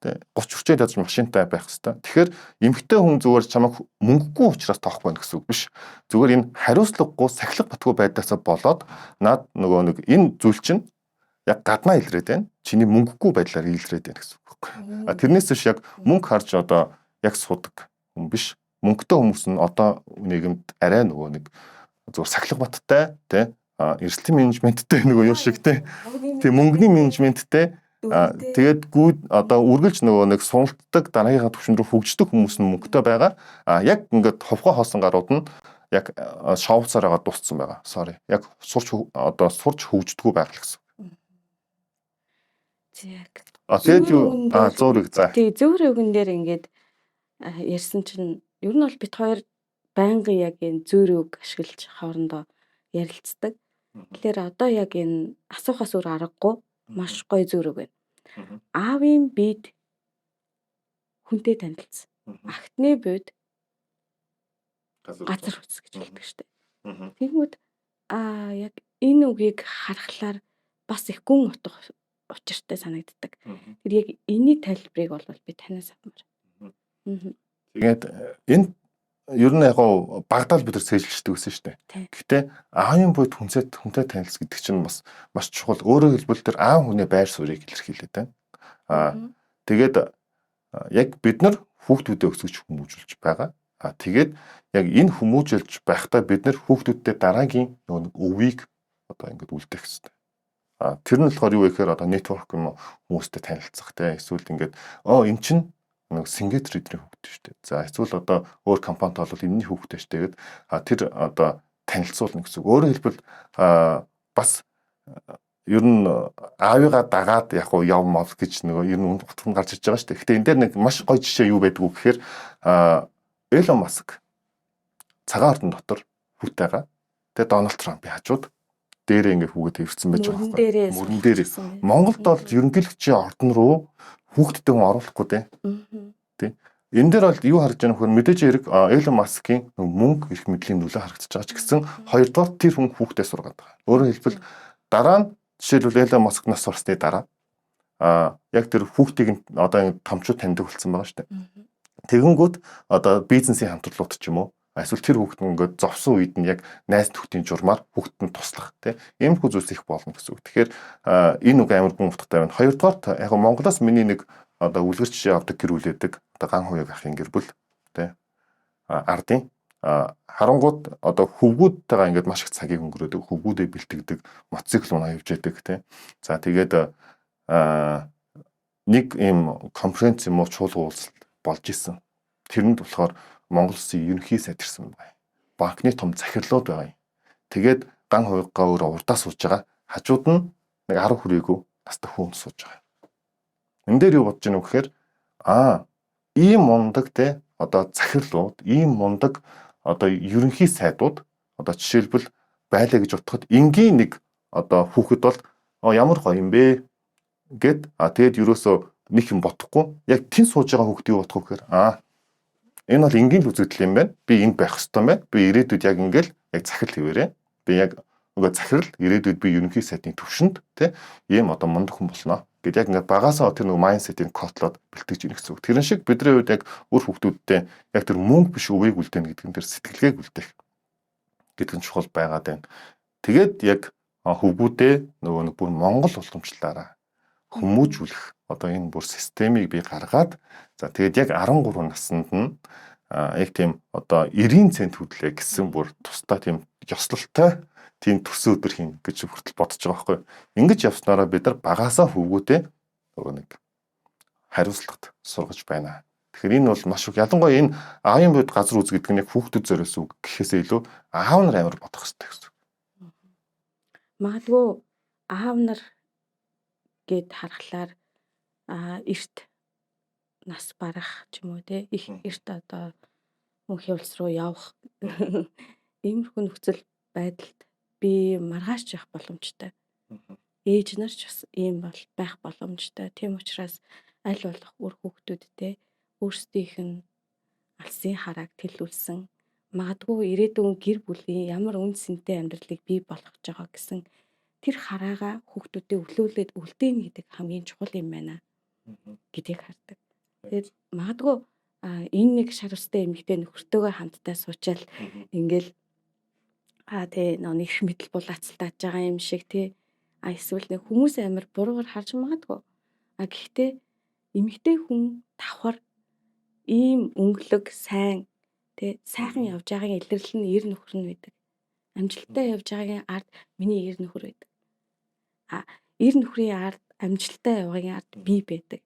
30 хүрчээд ядаж машинтай байх хэвээр. Тэгэхээр эмэгтэй хүн зүгээр чамайг мөнгөгүй учраас тоохгүй байх гэсэн үг биш. Зүгээр энэ хариуцлагагүй сахилга батгүй байдаасаа болоод над нөгөө нэг энэ зүйл чинь яг гаднаа илрээд байна. Чиний мөнгөгүй байдлаар илрээд байна гэсэн үг байхгүй. Тэрнээс биш яг мөнгө харж одоо яг судаг хүн биш. Мөнгөтэй хүмүүс нь одоо нийгэмд арай нөгөө нэг зүгээр сахилга баттай эрсдлийн менежменттэй нөгөө юу шиг тийм мөнгөний менежменттэй тэгээд одоо үргэлж нөгөө нэг суналтдаг дараагийнхаа түвшин рүү хөгждөг хүмүүс нь мөнгөтэй байгаа. Яг ингээд ховхоо хоосон гарууд нь яг шоуцаар байгаа дууссан байгаа. Sorry. Яг сурч хөгждөггүй байгаа л гэсэн. Тэгээд юу зөөрөг за. Тий зөөр үгэн дээр ингээд ярьсан чинь ер нь бол бит хоёр байнгын яг энэ зөөр үг ашиглаж хоорондоо ярилцдаг. Тэгэхээр одоо яг энэ асуухаас өөр аргагүй маш гоё зөөр үг байна. Аавын бид хүнтэй танилцсан. Ахтны буйд газар үз гэж хэлдэг штеп. Тэгмүүд яг энэ үгийг харахаар бас их гүн утга учиртай санагддаг. Тэр яг энэний тайлбарыг бол би танаас авмаар. Тэгээд энэ ер нь яг багадаа бид нар цээжилчдэг гэсэн шүү дээ. Гэхдээ аавын буйд хүнтэй танилц гэдэг чинь бас маш чухал. Өөрөөр хэлбэл тэр аав хүнээ байр суурийг илэрхийлээд байна. Тэгээд яг бид нар хүүхдүүдэд өсгөж хүмүүжүүлж байгаа. Тэгээд яг энэ хүмүүжүүлж байхдаа бид нар хүүхдүүдтэй дараагийн нэг өвийг одоо ингэж үлдээх хэрэгтэй. Тэр нь болохоор юу вэ гэхээр одоо network юм хүмүүстэй танилцах те эсвэл ингээд эн чинь нэг сингет трейдерийн хүүхэд шүү дээ. За эсвэл одоо өөр компанид бол энэний хүүхэдтэй шүү дээ гэд тэр одоо танилцуулна гэсэн үг. Өөрөөр хэлбэл бас ер нь аавыгаа дагаад яг явмал гэж нэг ер нь утга нь гарч иж байгаа шүү дээ. Гэхдээ энэ дээр нэг маш гоё жишээ юу байдг вэ гэхээр Elon Musk цагаан ордон дотор хүүтэйгаа тэгээ Дональд Трампын хажууд дээрээ ингээ хүүгээ тавьчихсан байж байгаа байхгүй. Мөрөн дээрээс. Монголд бол ерөнхийлөгчийн ордон руу хүүхдтэй хүн оруулахгүй тий. Энэ дээр бол юу харж байгаа нөхөр мэдээж хэрэг Elon Musk-ийн мөнгө эрх мэдлийн нөлөө харагдаж байгаа ч гэсэн хоёрдугаар тэр хүн хүүхдээ сургаад байгаа. Өөрөөр хэлбэл дараа нь жишээлбэл Elon Musk нас сурсны дараа яг тэр хүүхдийг одоо томчууд таньдаг болсон байгаа шүү дээ. Тэгэнгүүт одоо бизнесийн хамтрлууд ч юм уу эсвэл тэр хүүхэд ингээд зовсон үед нь яг найз нөхдийн журмаар хүүхдэд нь туслах тийм иймэрхүү зүйлс их болно гэсэн үг. Тэгэхээр энэ үг амар гүн утгатай байна. Хоёрдугаар яг Монголоос миний нэг одоо үлгэр жишээ авдаг гэр бүлээдэг одоо ган хуяг ахын гэр бүл тийм ардын харангууд одоо хөвгүүдтэйгээ ингээд маш их цагийг өнгөрөөдөг, хөвгүүдээ бэлтгэдэг, мотоцикл унаа явж яадаг тийм. За тэгээд нэг ийм конференц юм уу чуулга уулзалт болж исэн. Тэрэнд болохоор Монгол Улсын ерөнхий сайд ирсэн байна. Банкны том захирлууд байгаа юм. Тэгээд ган хуйгаа өөрөө урдаа сууж байгаа. Хажууд нь нэг 10 хүрээгүй настай хүн сууж байгаа. Энэ дээр юу бодож байна вэ гэхээр ийм мундаг те одоо захирлууд, ийм мундаг одоо ерөнхий сайдууд одоо жишээлбэл байлаа гэж утгад энгийн нэг одоо хүүхэд бол ямар гоё юм бэ гэд тэгээд ерөөсөө нэг юм бодохгүй яг тэн сууж байгаа хүүхдээ юу бодох вэ гэхээр энэ бол энгийн л үзэгдэл юм байна. Би энд байх ёстой юм байна. Би ирээдүйд яг ингээл яг захирал хэвээрээ. Би яг нөгөө захирал ирээдүйд би ерөнхий сайдын төвшөнд те ийм одоо мундаг хүн болно. Гэт яг ингээд багасаа тэр нөгөө майндсетийг котлоод бэлтгэж ирэх гэсэн үг. Тэрэн шиг бидний хувьд яг өөр хүүхдүүдтэй яг тэр мөнгө биш өвийг үлдээх гэдэг нь тэр сэтгэлгээг үлдээх гэдэг нь чухал байгаад байна. Тэгээд яг хөвгүүдээ нөгөө нэг бүр Монгол уламжлалаараа хүмүүжүүлэх одоо энэ бүр системийг би гаргаад за тэгээд яг 13 наснд нь яг тийм одоо 90 цент хөдлөө гэсэн бүр тусдаа тийм ёслолтой тийм төсөө өдөр хийн гэж хүртэл бодож байгаа байхгүй. Ингэж явснараа бид нар багасаа хөвгүүдээ нөгөө нэг хариуцлагад сургаж байна. Тэгэхээр энэ бол маш их ялангуяа энэ аавын бод газар үз гэдэг нь яг хүүхдүүд зориулсан үг гэхээсээ илүү аав нар амар бодох хэрэгтэй гэсэн. Магадгүй аав нар гэд харахаар эрт нас барах ч юм уу те их эрт одоо мөнхийн улс руу явах иймэрхүү нөхцөл байдалд би маргааш явах боломжтой. Ээж нар ч бас ийм бол байх боломжтой. Тийм учраас аль болох өөр хүүхдүүдтэй өөрсдийнх нь алсын харааг тэлүүлсэн магадгүй ирээдүйн гэр бүлийн ямар үн цэнтэй амьдралыг бий болгож байгаа гэсэн тэр хараагаа хүүхдүүдэд өвлүүлээд үлдээнэ гэдэг хамгийн чухал юм байна гэдгийг хардаг. Тэгээд магадгүй энэ нэг шар устай эмэгтэй нөхөртөөгөө хамтдаа суучаал ингээл тэг нэг их мэдл булаацалтааж байгаа юм шиг тий эсвэл нэг хүмүүс амир буруугаар харж магадгүй. Гэхдээ эмэгтэй хүн давхар ийм өнгөлөг сайн тий сайхан явж байгаагийн илэрлэл нь эр нөхөр нь байдаг. Амжилттай явж байгаагийн ард миний эр нөхөр байдаг. Эр нөхрийн ард амжилттай яваагийн ард би байдаг.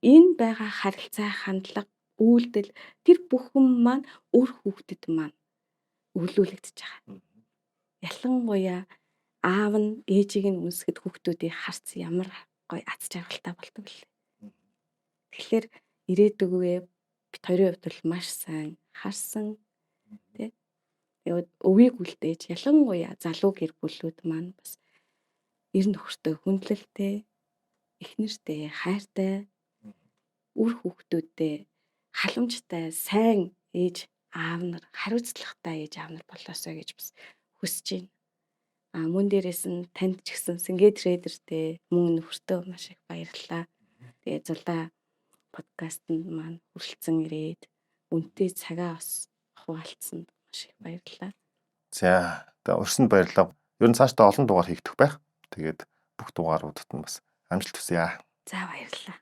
Энэ байгаа харилцаа, хандлага, үйлдэл тэр бүхэн маань өөр хүүхдэд маань өвлүүлэгдэж байгаа. Ялангуяа аав нь ээжийг нь үнсгэд хүүхдүүдийг харц ямар гоё аз жаргалтай болдог лээ. Тэгэхээр ирээдүгөө бит хоёрын хувьд бол маш сайн харсан тий. Өвийг үлдээж ялангуяа залуу гэр бүлүүд маань бас эр нөхөртөө хүндлэлтэй, эхнэртэй хайртай үр хүүхдүүдтэй халамжтай сайн ээж аав нар, хариуцлагатай ээж аав нар болоосой гэж бас хүсэж байна. Мөн дээрээс нь танд ч гэсэн Сингээ трейдертэй мөн нөхөртөө маш их баярлалаа. Тэгээ зулаа подкастт маань хүрэлцэн ирээд үнэтэй цагаа бас хуваалцсанд маш их баярлалаа. За тэгээ урьсанд баярлалаа. Ер нь цаашдаа олон дугаар хийгдэх байх. Тэгээд бүх дугааруудад нь бас амжилт хүсье. За баярлалаа.